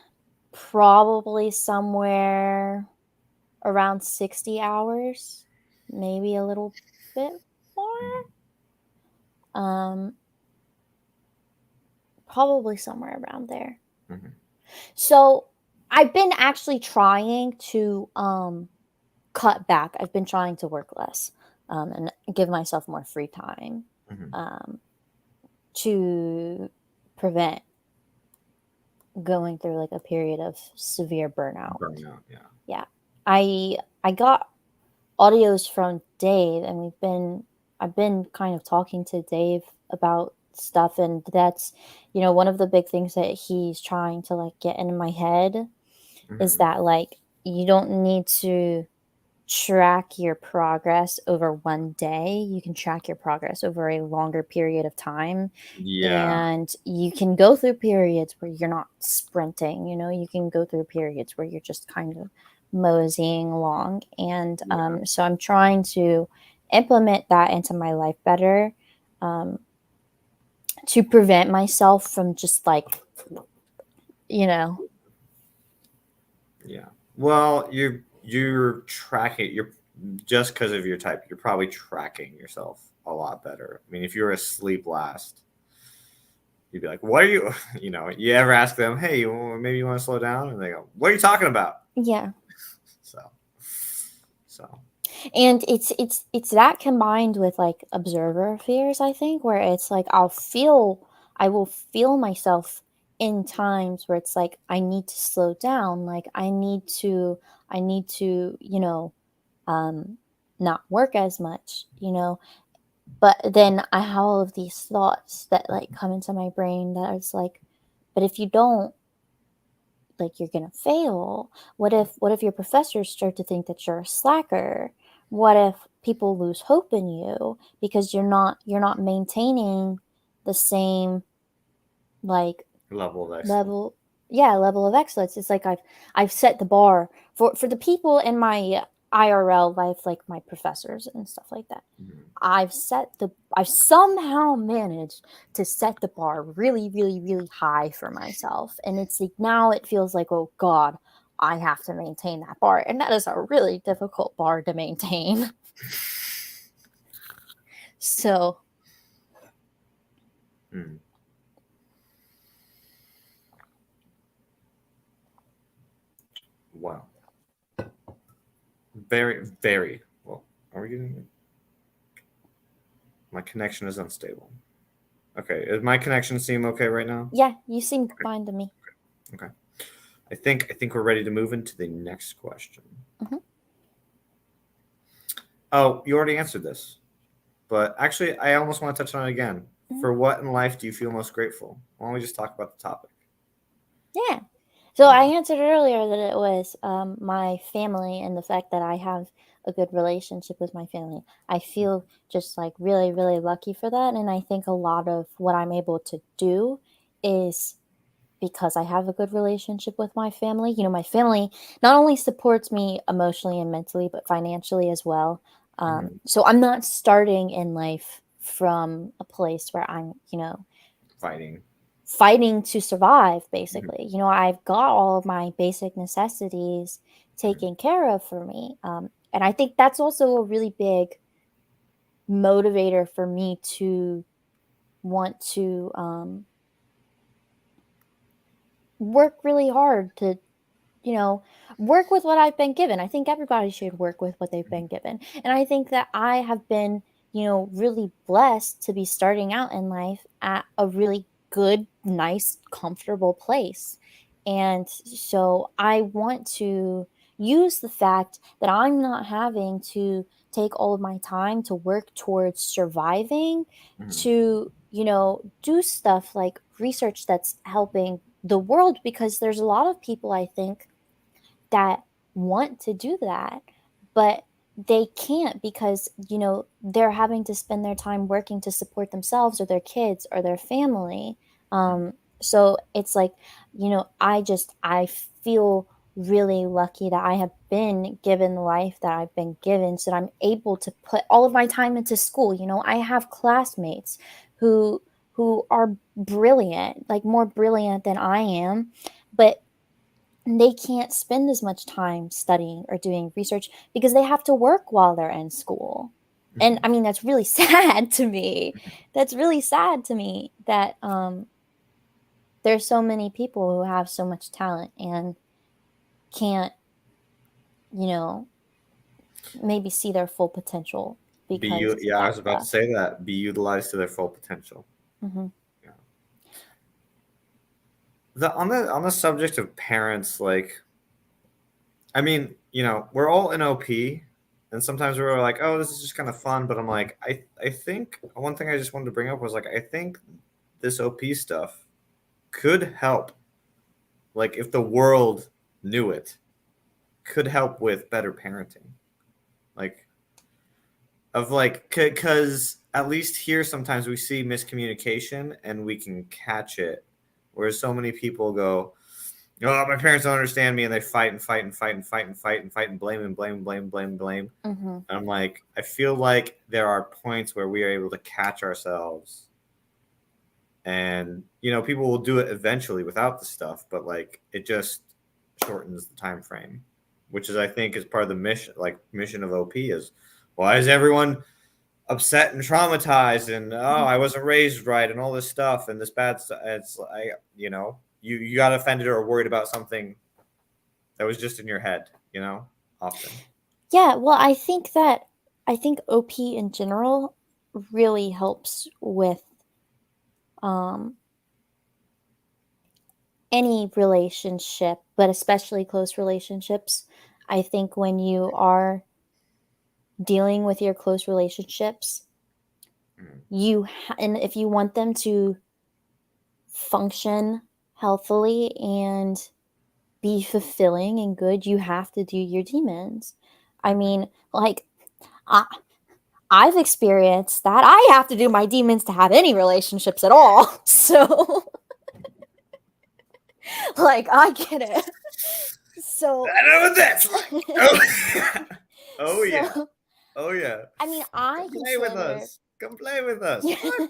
probably somewhere around 60 hours, maybe a little bit more. Um, Probably somewhere around there. Mm-hmm. So I've been actually trying to cut back. I've been trying to work less and give myself more free time Mm-hmm. um, to prevent going through like a period of severe burnout. Burnout. Yeah. Yeah, I got audios from Dave, and I've been kind of talking to Dave about stuff, and that's one of the big things that he's trying to like get in my head is Mm-hmm. that like you don't need to track your progress over one day. You can track your progress over a longer period of time. Yeah. And you can go through periods where you're not sprinting, you can go through periods where you're just kind of moseying along. And Yeah. so I'm trying to implement that into my life better, um, to prevent myself from just like, you know, Yeah. Well, you're tracking. You're just because of your type. You're probably tracking yourself a lot better. I mean, if you're asleep last, you'd be like, "What are you?" You ever ask them, "Hey, maybe you want to slow down?" And they go, "What are you talking about?" yeah. So, so And it's that combined with like observer fears, I think, where it's like I will feel myself in times where it's like I need to slow down, like I need to um not work as much, but then I have all of these thoughts that like come into my brain that is like, but if you don't, like, you're gonna fail. What if your professors start to think that you're a slacker? What if people lose hope in you because you're not maintaining the same like level of excellence. level, yeah, level of excellence. It's like I've set the bar for the people in my IRL life, like my professors and stuff like that. Mhm. I've somehow managed to set the bar really, really, really high for myself. And it's like now it feels like, oh God, I have to maintain that bar. And that is a really difficult bar to maintain. So, Hmm. Wow. Very, very well. Are we getting? My connection is unstable. Okay, does my connection seem okay right now? yeah, you seem fine to me. Okay. I think we're ready to move into the next question. Mhm. Oh, you already answered this, but actually, I almost want to touch on it again. Mhm. For what in life do you feel most grateful? Why don't we just talk about the topic? Yeah. So I Yeah. answered earlier that it was my family and the fact that I have a good relationship with my family. I feel just like really, really lucky for that. And I think a lot of what I'm able to do is because I have a good relationship with my family. You know, my family not only supports me emotionally and mentally, but financially as well. Mhm. So I'm not starting in life from a place where I'm, Fighting. fighting to survive, Mhm. basically. I've got all of my basic necessities Mhm. taken care of for me. And I think that's also a really big motivator for me to want to work really hard to work with what I've been given. I think everybody should work with what they've been given. And I think that I have been, really blessed to be starting out in life at a really good, nice, comfortable place. And so I want to use the fact that I'm not having to take all of my time to work towards surviving Mhm. to, do stuff like research that's helping the world because there's a lot of people I think that want to do that, but they can't because, they're having to spend their time working to support themselves or their kids or their family. Mhm. So it's like, I feel really lucky that I have been given the life that I've been given so that I'm able to put all of my time into school. I have classmates who are brilliant, like more brilliant than I am, but they can't spend as much time studying or doing research because they have to work while they're in school. And Mhm. I mean, that's really sad to me. That's really sad to me that there's so many people who have so much talent and can't, you know, maybe see their full potential Be because you. of Yeah, I that was about to stuff. say that. Be utilized to their full potential. Hmm. Yeah. On the subject of parents, like, I mean, we're all in OP, and sometimes we're like, oh, this is just kind of fun. But I'm like, I think one thing I just wanted to bring up was like, I think this OP stuff could help. Like, if the world knew it, could help with better parenting. Like, of like, because at least here sometimes we see miscommunication and we can catch it, whereas so many people go, oh, my parents don't understand me, and they fight and fight and fight and fight and fight and fight and blame and blame and blame and blame and blame. Hmm. And I'm like, I feel like there are points where we are able to catch ourselves, and people will do it eventually without the stuff, but like it just shortens the time frame, which is I think is part of the mission of OP is why is everyone upset and traumatized and Hmm. I wasn't raised right and all this stuff and this bad stuff. It's like you got offended or worried about something that was just in your head, often. Yeah, well, I think OP in general really helps with um any relationship, but especially close relationships. I think when you are dealing with your close relationships, Mm, and if you want them to function healthily and be fulfilling and good, you have to do your demons. I mhm. mean, like I, I've experienced that. I have to do my demons to have any relationships at all. So, like, I get it. So, I know what that's like. Oh, oh yeah, so oh yeah. I mean, Come play with us. Come play with us. What?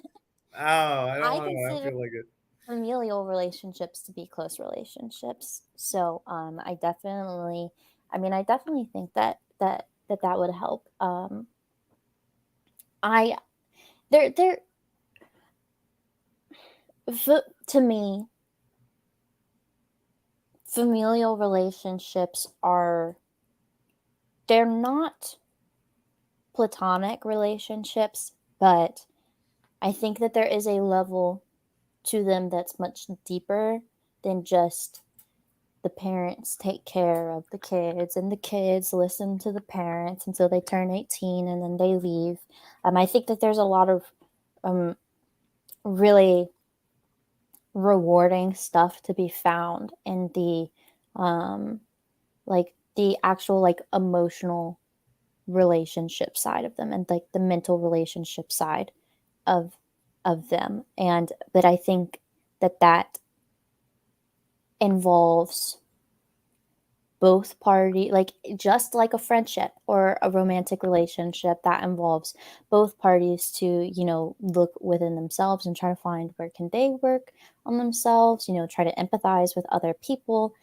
Oh, I don't I want to. I don't consider feel like it. familial relationships to be close relationships. So I definitely think that would help. I there to me, familial relationships are they're not platonic relationships, but I think that there is a level to them that's much deeper than just the parents take care of the kids and the kids listen to the parents until they turn 18 and then they leave. I think that there's a lot of um, really rewarding stuff to be found in the um, like the actual like emotional relationship side of them and like the mental relationship side of them. And but I think that involves both party, like just like a friendship or a romantic relationship, that involves both parties to look within themselves and try to find where can they work on themselves, try to empathize with other people,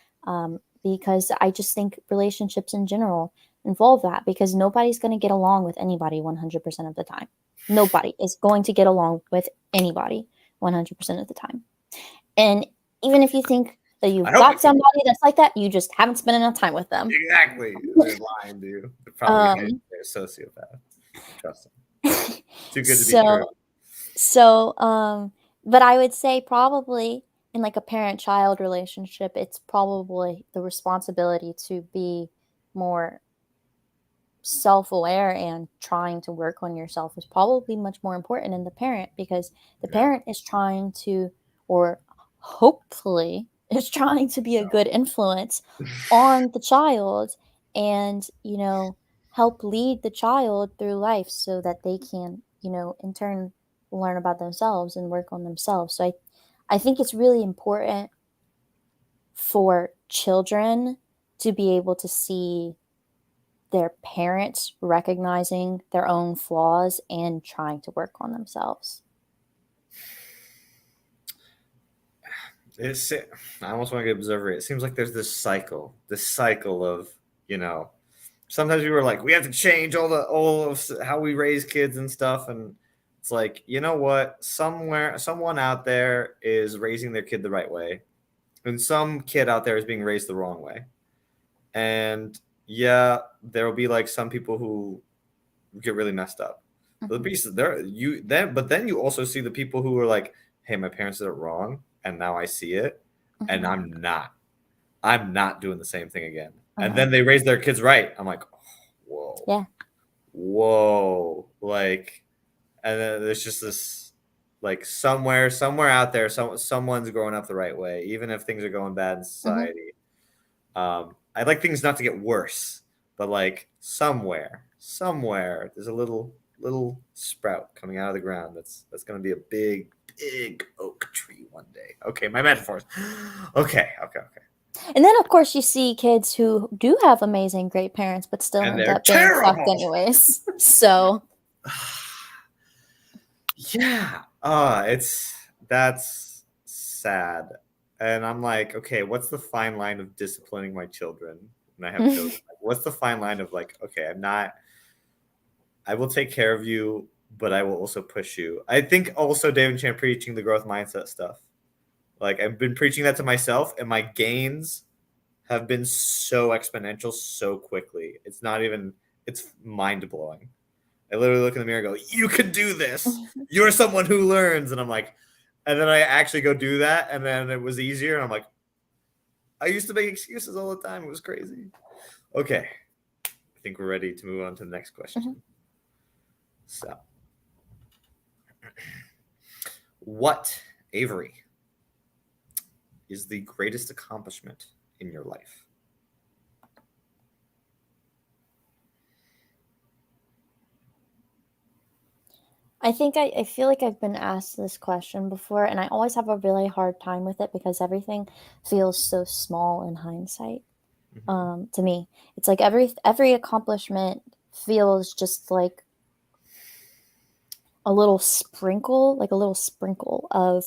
because I just think relationships in general involve that, because nobody's going to get along with anybody 100% of the time. Nobody is going to get along with anybody 100% of the time. And even if you think that I you've hope got it's okay. somebody that's like that, you just haven't spent enough time with them. Exactly. They're lying, dude. They're probably Um, they're a sociopath. Trust them. Too good to be true. so, so, but I would say probably in like a parent-child relationship, it's probably the responsibility to be more self-aware and trying to work on yourself is probably much more important than the parent, because the Yeah. parent is trying to, or hopefully is trying to be a good influence on the child, and help lead the child through life so that they can in turn learn about themselves and work on themselves. So I think it's really important for children to be able to see their parents recognizing their own flaws and trying to work on themselves. It's, I almost want to get observant. It seems like there's this cycle of, you know, sometimes we were like, we have to change all of how we raise kids and stuff. And it's like, you know what? Someone out there is raising their kid the right way. And some kid out there is being raised the wrong way. And yeah, there will be like some people who get really messed up. But the Mhm, pieces there, but then you also see the people who are like, hey, my parents did it wrong, and now I see it, and mhm, I'm not doing the same thing again. And uh-huh. then they raise their kids right. I'm like, oh, whoa, Yeah. whoa, like, and then there's just this, like, somewhere out there, someone's growing up the right way, even if things are going bad in Mhm, society. I'd like things not to get worse, but like somewhere, there's a little sprout coming out of the ground. That's going to be a big oak tree one day. Okay, my metaphors. Okay. and then of course you see kids who do have amazing great parents but still And end they're up getting fucked terrible. anyways. So Yeah. It's that's sad. And I'm like, okay, what's the fine line of disciplining my children when I have children? Like, what's the fine line of like, okay, I will take care of you, but I will also push you. I think also David Chan preaching the growth mindset stuff. Like I've been preaching that to myself, and my gains have been so exponential so quickly. It's not even. It's mind blowing. I literally look in the mirror and go, "You can do this. You're someone who learns." And I'm like, and then I actually go do that, and then it was easier. And I'm like, I used to make excuses all the time. It was crazy. Okay, I think we're ready to move on to the next mhm. question. So, what, Avery, is the greatest accomplishment in your life? I feel like I've been asked this question before, and I always have a really hard time with it because everything feels so small in hindsight. Mm-hmm. To me, it's like every accomplishment feels just like a little sprinkle of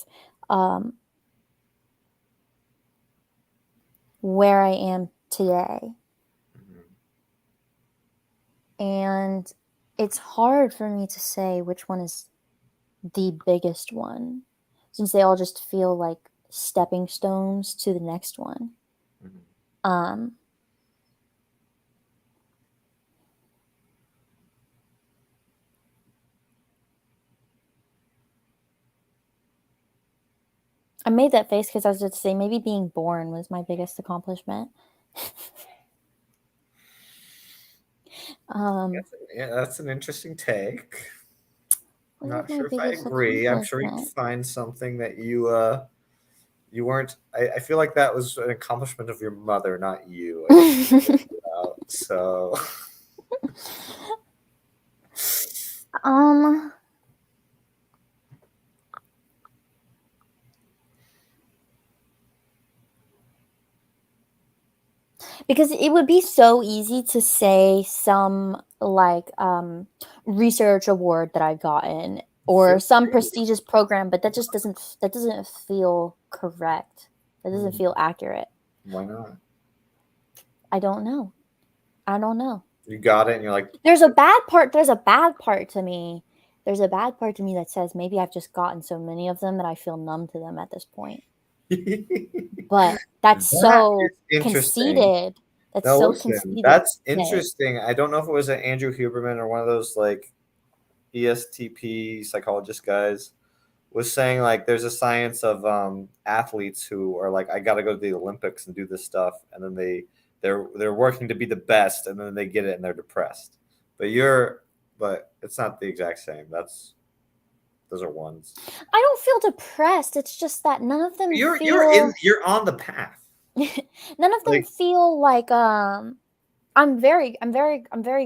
where I am today. Mhm. And it's hard for me to say which one is the biggest one, since they all just feel like stepping stones to the next one. Mhm. Um, I made that face because I was just saying maybe being born was my biggest accomplishment. Yeah, that's an interesting take. I'm What was not my sure if I biggest agree. I'm sure you could accomplishment? find something that you weren't. I feel like that was an accomplishment of your mother, not you. I just out. So um, because it would be so easy to say some like research award that I've gotten or feel some free. prestigious program, but that doesn't feel correct. That doesn't Hmm. feel accurate. Why not? I don't know. I don't know. You got it, and you're like, There's a bad part. There's a bad part to me. There's a bad part to me that says maybe I've just gotten so many of them that I feel numb to them at this point. But that's that so is interesting. conceited. That's Now so listen, conceited that's to say. interesting. I don't know if it was an Andrew Huberman or one of those like ESTP psychologist guys was saying like there's a science of athletes who are like I got to go to the Olympics and do this stuff, and then they're working to be the best, and then they get it and they're depressed. But it's not the exact same. Those are ones. I don't feel depressed. It's just that none of them You're feel you're on the path. none of them Like feel like I'm very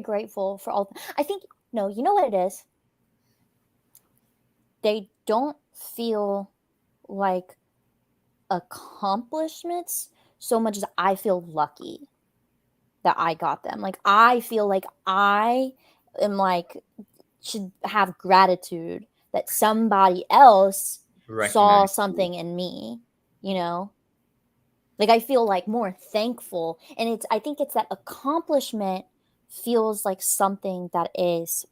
grateful for all. I think no, you know what it is? They don't feel like accomplishments so much as I feel lucky that I got them. Like I feel like I am like should have gratitude that somebody else saw recognize you. something in me, you know? Like I feel like more thankful and I think it's that accomplishment feels like something that is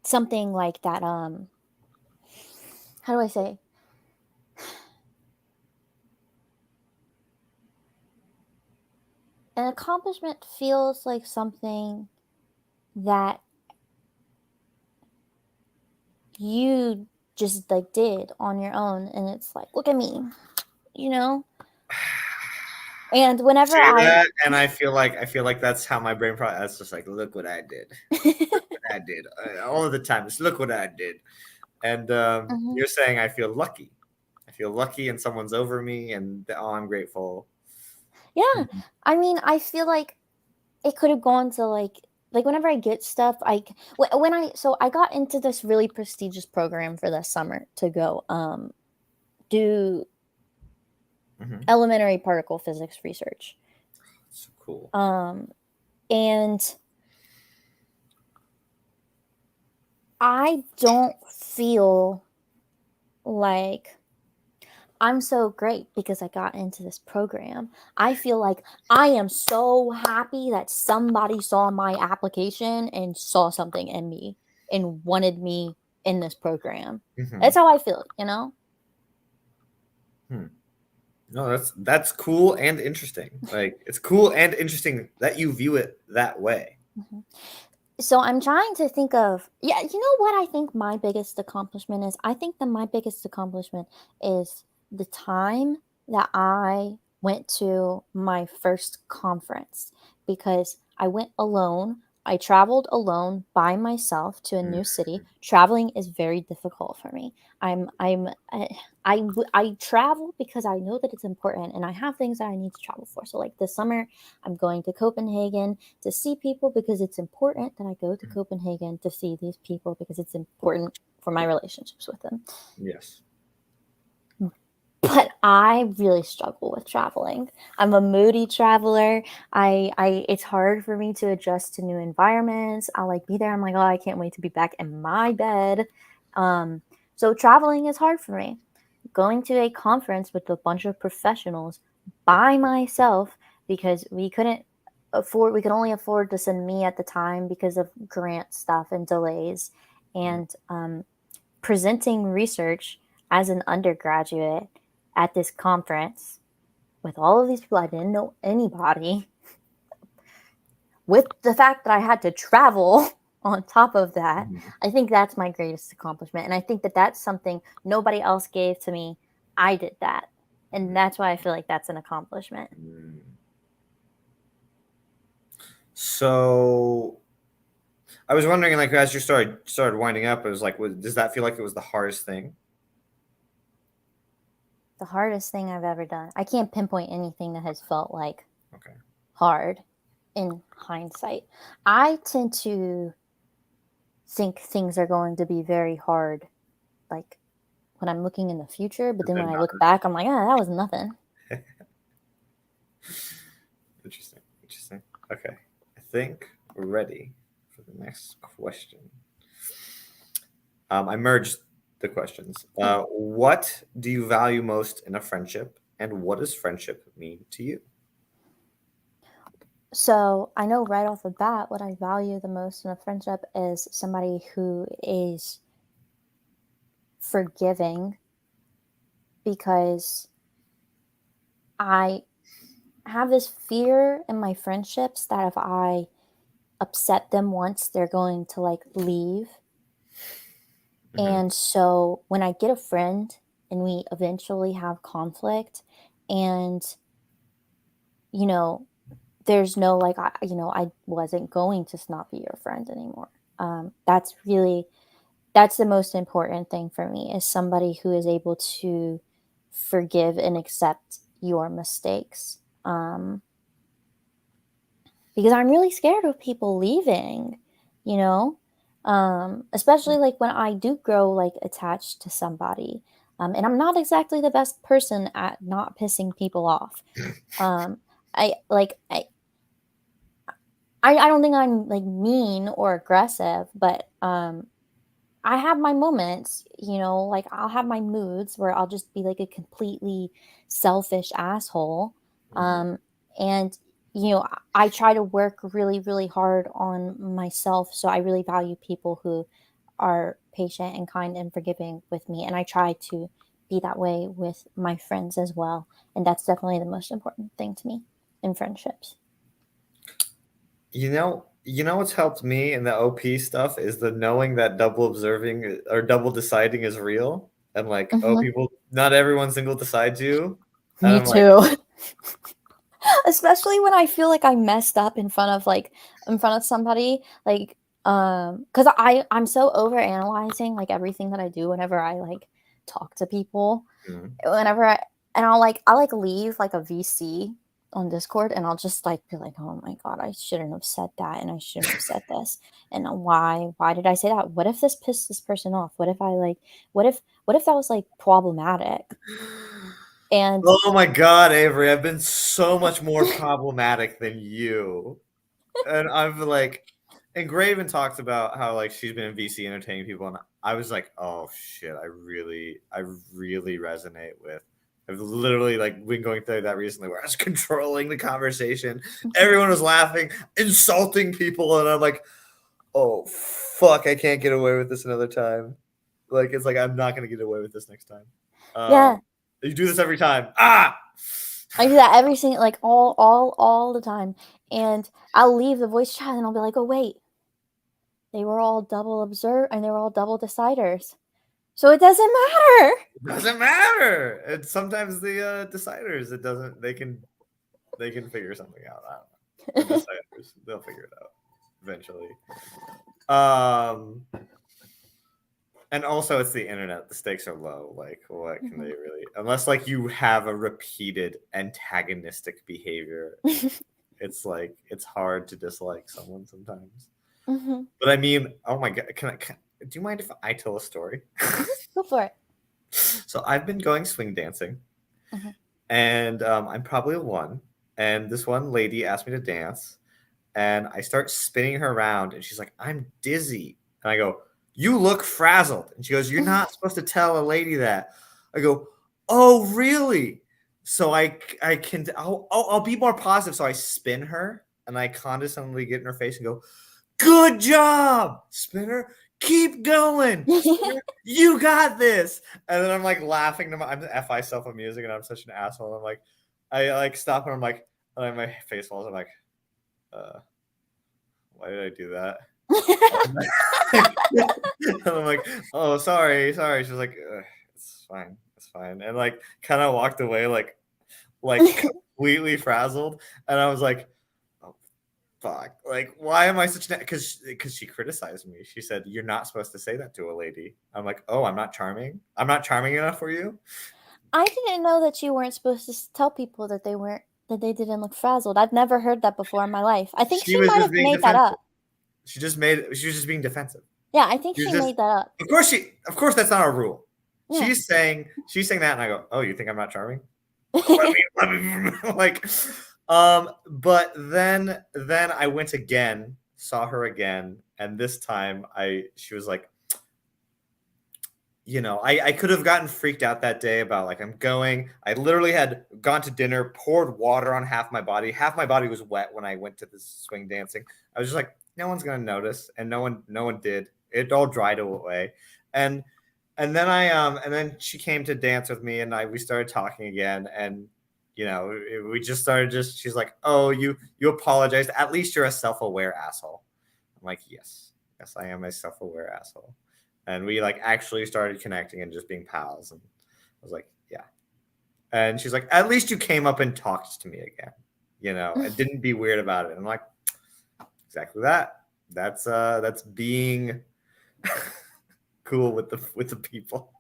something like that how do I say? An accomplishment feels like something that you just like did on your own and it's like look at me, you know? And You whenever say I that, and I feel like that's how my brain probably. That's just like, look what I did. Look what I did. All of the time. Just look what I did. And Mhm. you're saying I feel lucky. I feel lucky, and someone's over me, and I'm grateful. Yeah. Mhm. I mean, I feel like it could have gone to like whenever I get stuff, when I got into this really prestigious program for this summer to go do Mhm. elementary particle physics research. So cool. Um and I don't feel like I'm so great because I got into this program. I feel like I am so happy that somebody saw my application and saw something in me and wanted me in this program. That's Mhm. how I feel, you know? Hmm. No, that's cool and interesting. Like it's cool and interesting that you view it that way. Mhm. So I'm trying to think of, yeah, you know what I think my biggest accomplishment is? I think that my biggest accomplishment is the time that I went to my first conference because I went alone. I traveled alone by myself to a Mm. new city. Traveling is very difficult for me. I travel because I know that it's important and I have things that I need to travel for. So like this summer, I'm going to Copenhagen to see people because it's important that I go to Copenhagen to see these people because it's important for my relationships with them. Yes. But I really struggle with traveling. I'm a moody traveler. I it's hard for me to adjust to new environments. I'll like be there. I'm like, oh, I can't wait to be back in my bed. Um, so traveling is hard for me. going to a conference with a bunch of professionals by myself because we could only afford to send me at the time because of grant stuff and delays, and presenting research as an undergraduate at this conference with all of these people. I didn't know anybody, with the fact that I had to travel on top of that. I think that's my greatest accomplishment. And I think that that's something nobody else gave to me. I did that. And that's why I feel like that's an accomplishment. So I was wondering, like, as you started winding up, it was like, does that feel like it was the hardest thing? The hardest thing I've ever done. I can't pinpoint anything that has felt like Okay. hard in hindsight. I tend to think things are going to be very hard, like when I'm looking in the future, but then when I look back, I'm like, that was nothing. Interesting. Okay. I think we're ready for the next question. I merged the questions. What do you value most in a friendship, and what does friendship mean to you? So I know right off the bat what I value the most in a friendship is somebody who is forgiving, because I have this fear in my friendships that if I upset them once, they're going to like leave. And so when I get a friend and we eventually have conflict, and there's no like, I wasn't going to not be your friend anymore. That's the most important thing for me, is somebody who is able to forgive and accept your mistakes. Because I'm really scared of people leaving, especially like when I do grow like attached to somebody. And I'm not exactly the best person at not pissing people off. I like I don't think I'm like mean or aggressive, but I have my moments, like I'll have my moods where I'll just be like a completely selfish asshole. And I try to work really, really hard on myself. So I really value people who are patient and kind and forgiving with me. And I try to be that way with my friends as well. And that's definitely the most important thing to me in friendships. You know what's helped me in the OP stuff is the knowing that double observing or double deciding is real, and like, people, not everyone single decides you, and Me I'm like, too. Especially when I feel like I messed up in front of somebody, like because I'm so over analyzing like everything that I do whenever I like talk to people. Whenever I'll leave like a VC on Discord, and I'll just like be like, oh my god, I shouldn't have said that, and I shouldn't have said this, and why did I say that? What if this pissed this person off? What if that was like problematic? And oh my god, Avery, I've been so much more problematic than you. And I've like, and Graven talked about how like she's been in VC entertaining people, and I was like, oh shit, I really resonate with. I've literally like been going through that recently, where I was controlling the conversation. Everyone was laughing, insulting people, and I'm like, oh fuck, I can't get away with this another time. Like, it's like, I'm not gonna get away with this next time. yeah, You do this every time. Ah. I do that every single, like all the time. And I'll leave the voice chat and I'll be like, oh wait, they were all double observe and they were all double deciders. So it doesn't matter. It doesn't matter. And sometimes the deciders, it doesn't. They can figure something out. I don't know. The deciders, they'll figure it out eventually. And also it's the internet. The stakes are low. Like, what can they really? Unless like you have a repeated antagonistic behavior, it's like it's hard to dislike someone sometimes. But I mean, oh my god, do you mind if I tell a story? Go for it. So I've been going swing dancing, and I'm probably a one. And this one lady asked me to dance, and I start spinning her around, and she's like, "I'm dizzy," and I go, "You look frazzled," and she goes, "You're not supposed to tell a lady that." I go, oh, really? So I'll be more positive. So I spin her and I condescendingly get in her face and go, good job, Spinner. Keep going. Spinner, you got this. And then I'm like laughing to I'm FI self amusing and I'm such an asshole. I'm like, I like stop and I'm like, and my face falls. I'm like, why did I do that? And I'm like, oh, sorry. She's like, it's fine. And like kind of walked away like completely frazzled. And I was like, oh, fuck. Like, why am I such an because she criticized me. She said, you're not supposed to say that to a lady. I'm like, oh, I'm not charming. I'm not charming enough for you. I didn't know that you weren't supposed to tell people that they didn't look frazzled. I've never heard that before in my life. I think She she was might just have being made that defensive. up. She was just being defensive. Yeah, I think She was she just made that up. of course that's not a rule. Yeah. She's saying that and I go, oh, you think I'm not charming? let me like but then I went again, saw her again, and this time she was like, I could have gotten freaked out that day about like I literally had gone to dinner, poured water on half my body. Half my body was wet when I went to this swing dancing. I was just like, no one's gonna notice, and no one did. It all dried away. And then and then she came to dance with me and we started talking again, and we just started she's like, oh, you apologized. At least you're a self-aware asshole. I'm like, yes, I am a self-aware asshole. And we like actually started connecting and just being pals. And I was like, yeah. And she's like, at least you came up and talked to me again, and didn't be weird about it. And I'm like, exactly that. That's being cool with the people,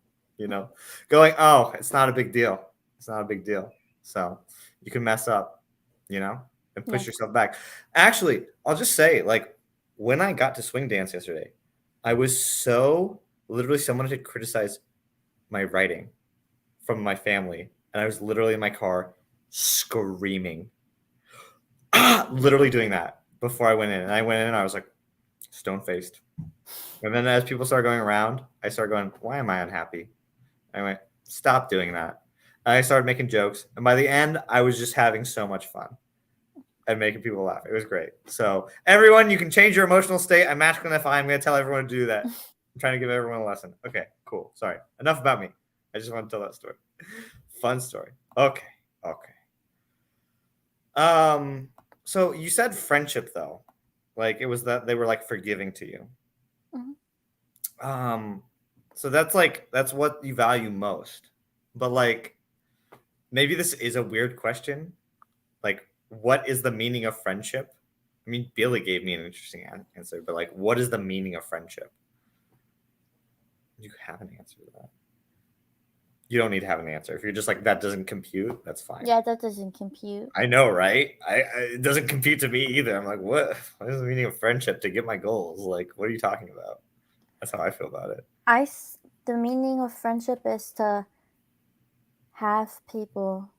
going, oh, it's not a big deal. So you can mess up, and push yourself back. Actually, I'll just say, like, when I got to swing dance yesterday, I was literally someone had criticized my writing from my family, and I was literally in my car screaming, literally doing that before I went in. And I went in and I was like stone faced. And then as people started going around, I started going, why am I unhappy? I went, stop doing that. And I started making jokes. And by the end, I was just having so much fun and making people laugh. It was great. So everyone, you can change your emotional state. I'm masculine FI. I'm going to tell everyone to do that. I'm trying to give everyone a lesson. Okay, cool. Sorry. Enough about me. I just want to tell that story. Fun story. Okay. So you said friendship though. Like it was that they were like forgiving to you. Mm-hmm. So that's what you value most. But like maybe this is a weird question. Like, what is the meaning of friendship? I mean, Billy gave me an interesting answer, but like, what is the meaning of friendship? You have an answer to that. You don't need to have an answer. If you're just like, that doesn't compute, that's fine. Yeah, that doesn't compute. I know, right? It doesn't compute to me either. I'm like, what is the meaning of friendship to get my goals? Like, what are you talking about? That's how I feel about it. The meaning of friendship is to have people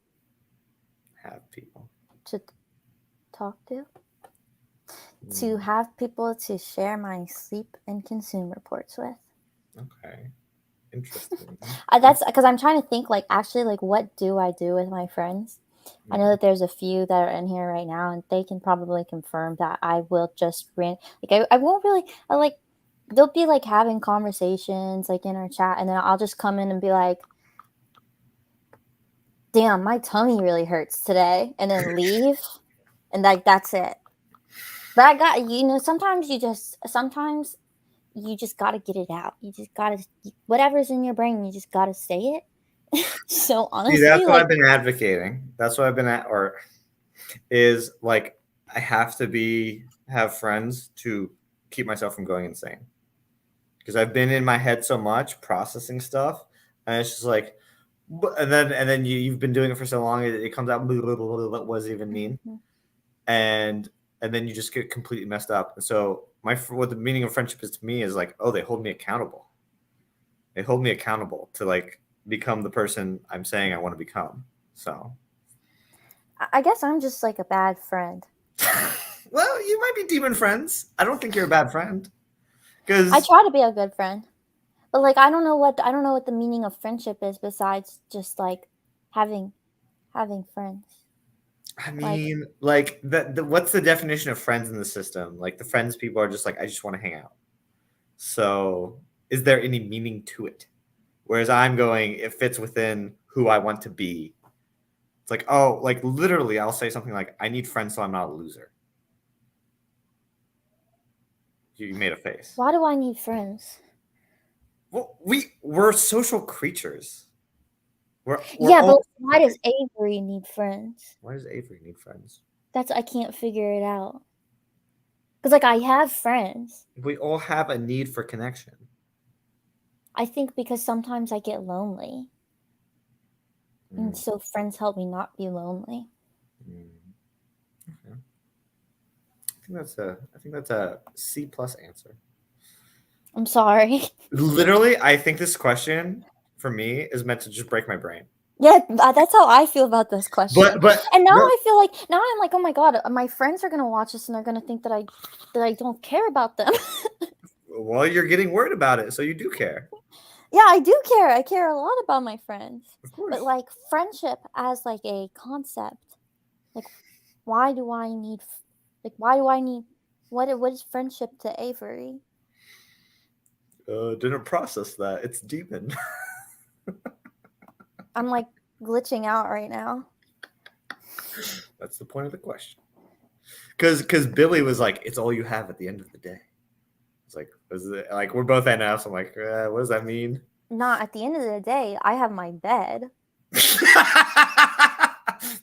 to talk to, to have people to share my sleep and consume reports with. Okay. Interesting. That's because I'm trying to think, like, actually, like, what do I do with my friends? I know that there's a few that are in here right now, and they can probably confirm that I will just I won't really, they'll be like having conversations like in our chat, and then I'll just come in and be like, damn, my tummy really hurts today, and then leave, and like that's it. But I got, sometimes you just got to get it out. You just got to, whatever's in your brain, you just got to say it. So honestly, see, that's what I've been advocating. That's what I've been is like, I have to have friends to keep myself from going insane. Because I've been in my head so much processing stuff, and it's just like, and then you've been doing it for so long, it comes out, what does it even mean? Mm-hmm. And then you just get completely messed up. And so what the meaning of friendship is to me is like, oh, they hold me accountable. They hold me accountable to like become the person I'm saying I want to become. So I guess I'm just like a bad friend. Well, you might be demon friends. I don't think you're a bad friend. Because I try to be a good friend. But like I don't know what the meaning of friendship is besides just like having friends. I Like, mean, like what's the definition of friends in the system? Like the friends people are just like I just want to hang out. So, is there any meaning to it? Whereas I'm going, it fits within who I want to be. It's like, oh, like literally, I'll say something like, I need friends so I'm not a loser. You made a face. why do I need friends? Well, we're social creatures. We're Yeah, but all why does Avery need friends? Why does Avery need friends? That's I can't figure it out. Cause like I have friends. We all have a need for connection. I think because sometimes I get lonely, and so friends help me not be lonely. Okay. I think that's a C plus answer. I'm sorry. Literally, I think this question for me is meant to just break my brain. Yeah, that's how I feel about this question. And now no. I feel like now I'm like, oh my god, my friends are gonna watch this and they're gonna think that I don't care about them. Well, you're getting worried about it, so you do care. Yeah, I do care. I care a lot about my friends. Of course. But like friendship as like a concept, like why do I need what is friendship to Avery? Didn't process that. It's demon. I'm like glitching out right now. That's the point of the question. Because Billy was like, "It's all you have at the end of the day." It's like, like we're both NFs. I'm like, what does that mean? Not at the end of the day, I have my bed.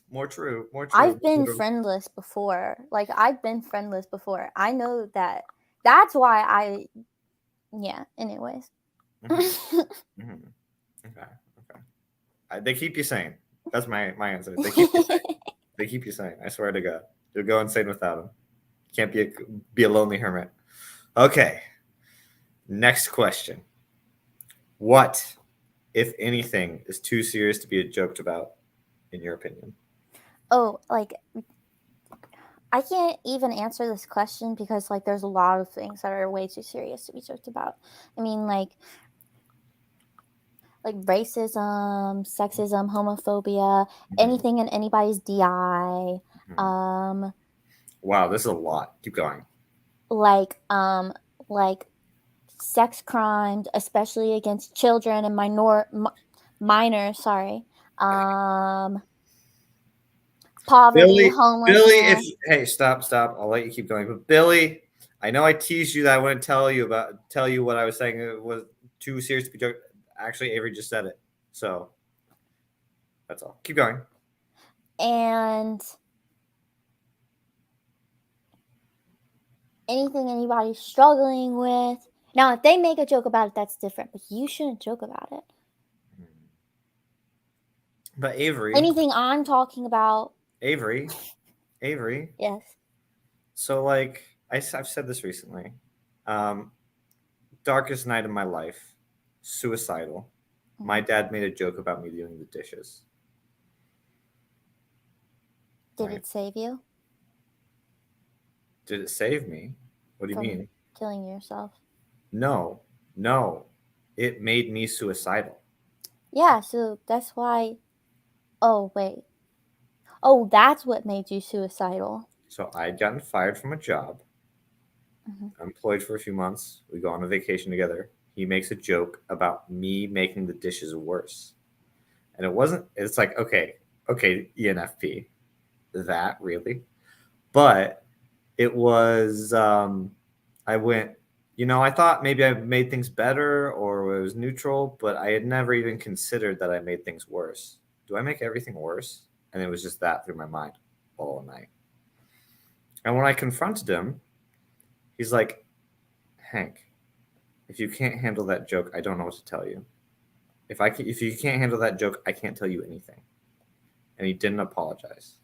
More true. I've been friendless before. Like I've been friendless before. I know that. That's why yeah, anyways. Mm-hmm. Mm-hmm. Okay. They keep you sane. That's my answer. They keep you sane. They keep you sane. I swear to God. You'll go insane without them. You can't be a lonely hermit. Okay. Next question. What, if anything, is too serious to be joked about, in your opinion? Oh, like I can't even answer this question because like there's a lot of things that are way too serious to be joked about. I mean like racism, sexism, homophobia, anything in anybody's DI. Wow, this is a lot. Keep going. Like sex crimes, especially against children and minors. Sorry. Poverty, homelessness. Hey, stop. I'll let you keep going. But Billy, I know I teased you that I wouldn't tell you what I was saying. It was too serious to be joked. Actually, Avery just said it. So that's all. Keep going. And anything anybody's struggling with. Now, if they make a joke about it, that's different. But you shouldn't joke about it. But Avery. Anything I'm talking about. Avery. Yes. So, like, I've said this recently. Darkest night of my life. Suicidal. Mm-hmm. My dad made a joke about me doing the dishes. Did it save you? Did it save me? What do you mean? Killing yourself. No. It made me suicidal. Yeah, so that's why. Oh, wait. Oh, that's what made you suicidal. So I'd gotten fired from a job. Mm-hmm. Employed for a few months. We go on a vacation together. He makes a joke about me making the dishes worse. And it's like, okay, ENFP. That really? But it was, I went, I thought maybe I made things better or it was neutral, but I had never even considered that I made things worse. Do I make everything worse? And it was just that through my mind all night. And when I confronted him, he's like, Hank, if you can't handle that joke, I don't know what to tell you. If you can't handle that joke, I can't tell you anything. And he didn't apologize.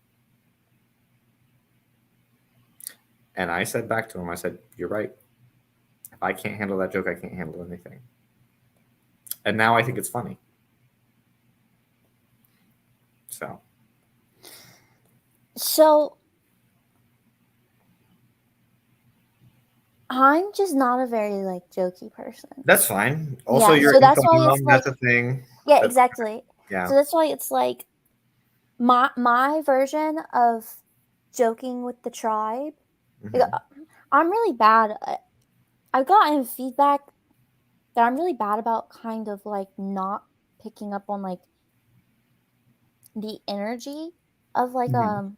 And I said back to him, I said, you're right. If I can't handle that joke, I can't handle anything. And now I think it's funny. So I'm just not a very like jokey person. That's fine. Also, you're so that's why it's like, that's a thing. Yeah, exactly. Yeah. So that's why it's like my version of joking with the tribe. like, Mm-hmm. I'm really bad. I've gotten feedback that I'm really bad about kind of like not picking up on like the energy of like Mm-hmm.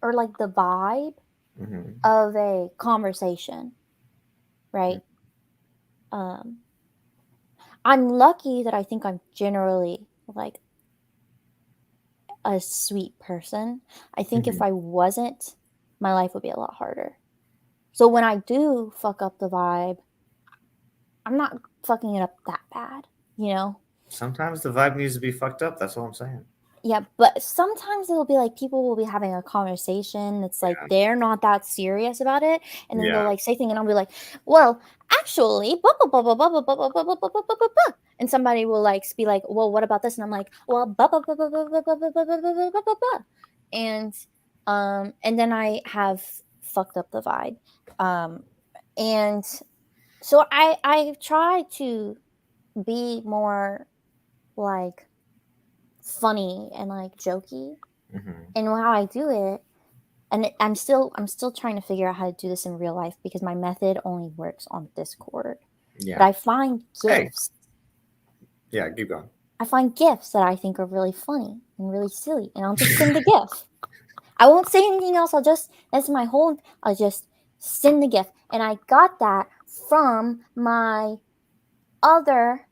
or like the vibe Mm-hmm. of a conversation, right? Um I'm lucky that I think I'm generally like a sweet person. I think Mm-hmm. if I wasn't, my life would be a lot harder. So when I do fuck up the vibe, I'm not fucking it up that bad, you know? Sometimes the vibe needs to be fucked up. That's all I'm saying. Yeah, but sometimes it'll be like people will be having a conversation that's like Yeah. they're not that serious about it, and then Yeah. they'll like say things, and I'll be like, "Well, actually, blah blah blah blah blah blah blah blah blah blah blah blah blah blah," and somebody will like be like, "Well, what about this?" And I'm like, "Well, blah blah blah blah blah blah blah blah blah blah blah blah blah blah," and and then I have fucked up the vibe, um, and so I try to be more like funny and like jokey Mm-hmm. and how I do it, and I'm still trying to figure out how to do this in real life because my method only works on Discord. But Yeah. I find Hey. gifts. Yeah. Keep going. I find gifts that I think are really funny and really silly, and I'll just send the gif. I won't say anything else. That's my whole. I'll just send the gif, and I got that from my other.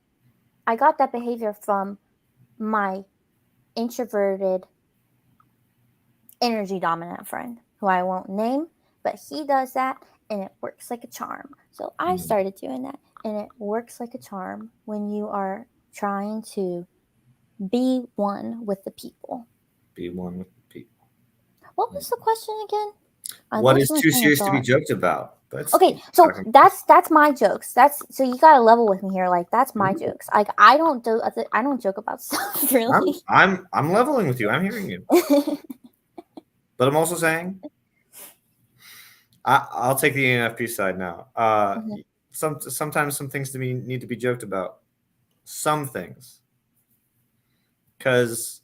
I got that behavior from my introverted energy dominant friend who I won't name, but he does that and it works like a charm. So I Mm-hmm. started doing that and it works like a charm when you are trying to be one with the people. Be one with the people. What was the question again? I What lost is my too train of serious to be thought. joked about? That's Okay, so talking. that's my jokes. That's so you gotta level with me here. Like that's my Ooh, jokes. Like I don't joke about stuff really. I'm leveling with you. I'm hearing you. But I'm also saying I'll take the ENFP side now. Mhm, Sometimes some things to be need to be joked about. Some things, because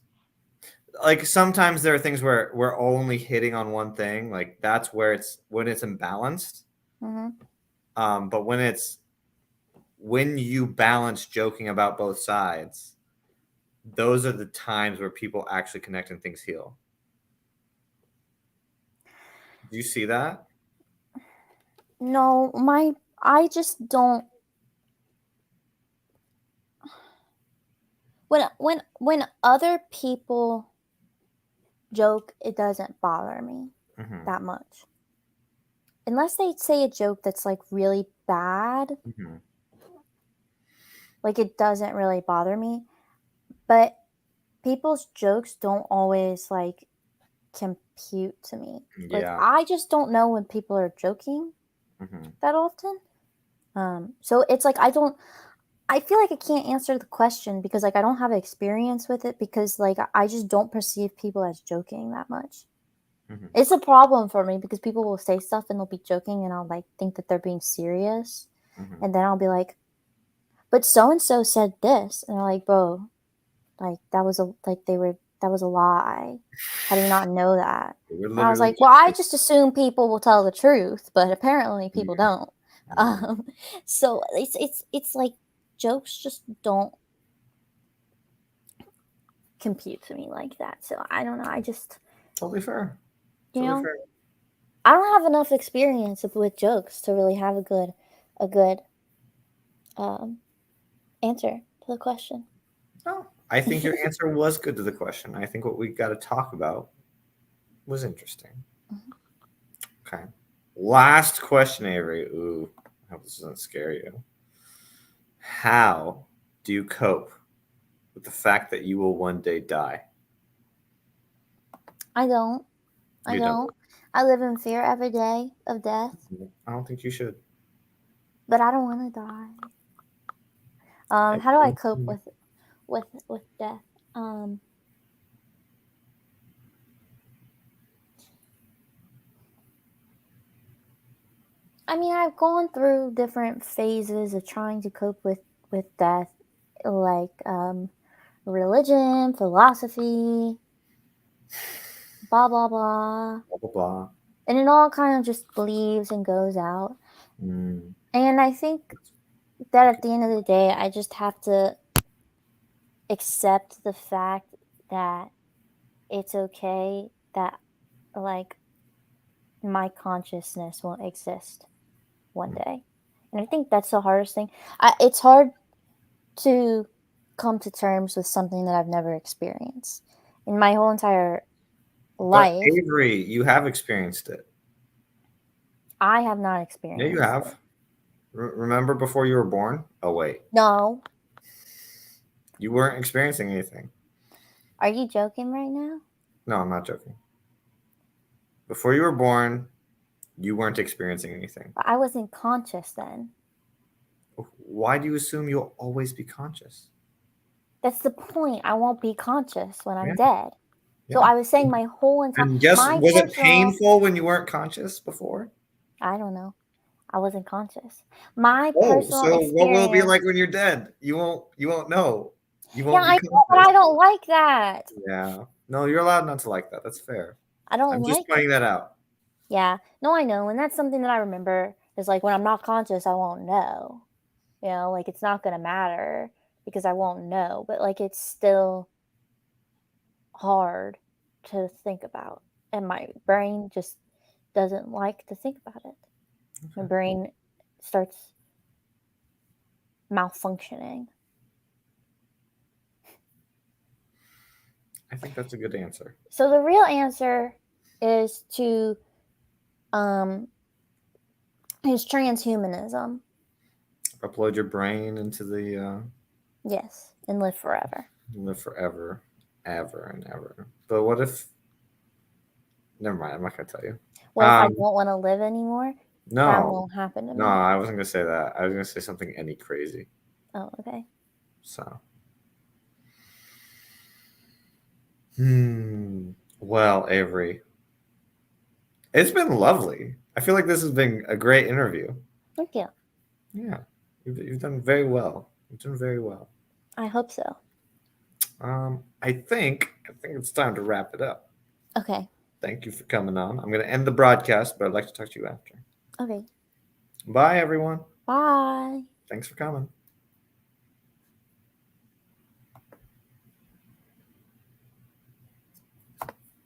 like sometimes there are things where we're only hitting on one thing. Like that's where it's when it's imbalanced. mhm. But when you balance joking about both sides, those are the times where people actually connect and things heal. Do you see that? No, my I just don't when other people joke, it doesn't bother me Mm-hmm. that much. Unless they say a joke that's like really bad, Mm-hmm. like it doesn't really bother me. But people's jokes don't always like compute to me. Like Yeah. I just don't know when people are joking Mm-hmm. that often. So it's like I feel like I can't answer the question because like I don't have experience with it because like I just don't perceive people as joking that much. Mm-hmm. It's a problem for me because people will say stuff and they'll be joking and I'll like think that they're being serious. Mm-hmm. And then I'll be like, but so and so said this. And they're like, bro, like that was a lie. How do you not know that? We're And I was literally like, well, I just just assume people will tell the truth, but apparently people mm-hmm. don't. Mm-hmm. Um, so it's like jokes just don't compute to me like that. So I don't know. I just Totally fair. you Totally know fair. I don't have enough experience with jokes to really have a good um, answer to the question. No, I think your answer was good to the question. I think what we got to talk about was interesting. Okay. Last question, Avery. Ooh, I hope this doesn't scare you. How do you cope with the fact that you will one day die? I don't. I You don't. don't. I live in fear every day of death, I don't think you should. but I don't want to die. I How do I don't. cope with death? Um, I mean, I've gone through different phases of trying to cope with death, like religion, philosophy, blah blah blah, Blah blah blah. and it all kind of just leaves and goes out. Mm. And I think that at the end of the day, I just have to accept the fact that it's okay that like my consciousness won't exist one day. And I think that's the hardest thing. It's hard to come to terms with something that I've never experienced in my whole entire But life. Avery, you have experienced it. I have not Yeah, you experienced have. it. Remember before you were born? Oh wait, No. you weren't experiencing anything. Are you joking right now? No, I'm not joking. Before you were born, you weren't experiencing anything. I wasn't conscious then. Why do you assume you'll always be conscious? That's the point. I won't be conscious when I'm Yeah, dead. So yeah. I was saying my whole entire And guess, my was it personal painful when you weren't conscious before? I don't know. I wasn't conscious. My Oh, personal so what will it be like experience. when you're dead? You won't know. You Yeah, won't I be know, but conscious. I don't like that. Yeah. No, you're allowed not to like that. That's fair. I don't I'm just like it. pointing that out. Yeah. No, I know. And that's something that I remember is like when I'm not conscious, I won't know. Like it's not going to matter because I won't know. But like it's still hard to think about. And my brain just doesn't like to think about it. My brain starts malfunctioning. I think that's a good answer. So the real answer is to um is transhumanism. Upload your brain into the Yes, and live forever. live forever, ever and ever. But what if? Never mind. I'm not gonna tell you. What if I Um, don't want to live anymore? That no, won't happen to no, me. I wasn't gonna say that. I was gonna say something any crazy. Oh, okay. So, hmm. Well, Avery, it's been lovely. I feel like this has been a great interview. Thank you. Yeah, you've done very well. You've done very well. I hope so. I think it's time to wrap it up. Okay. Thank you for coming on. I'm going to end the broadcast, but I'd like to talk to you after. Okay. Bye, everyone. Bye. Thanks for coming.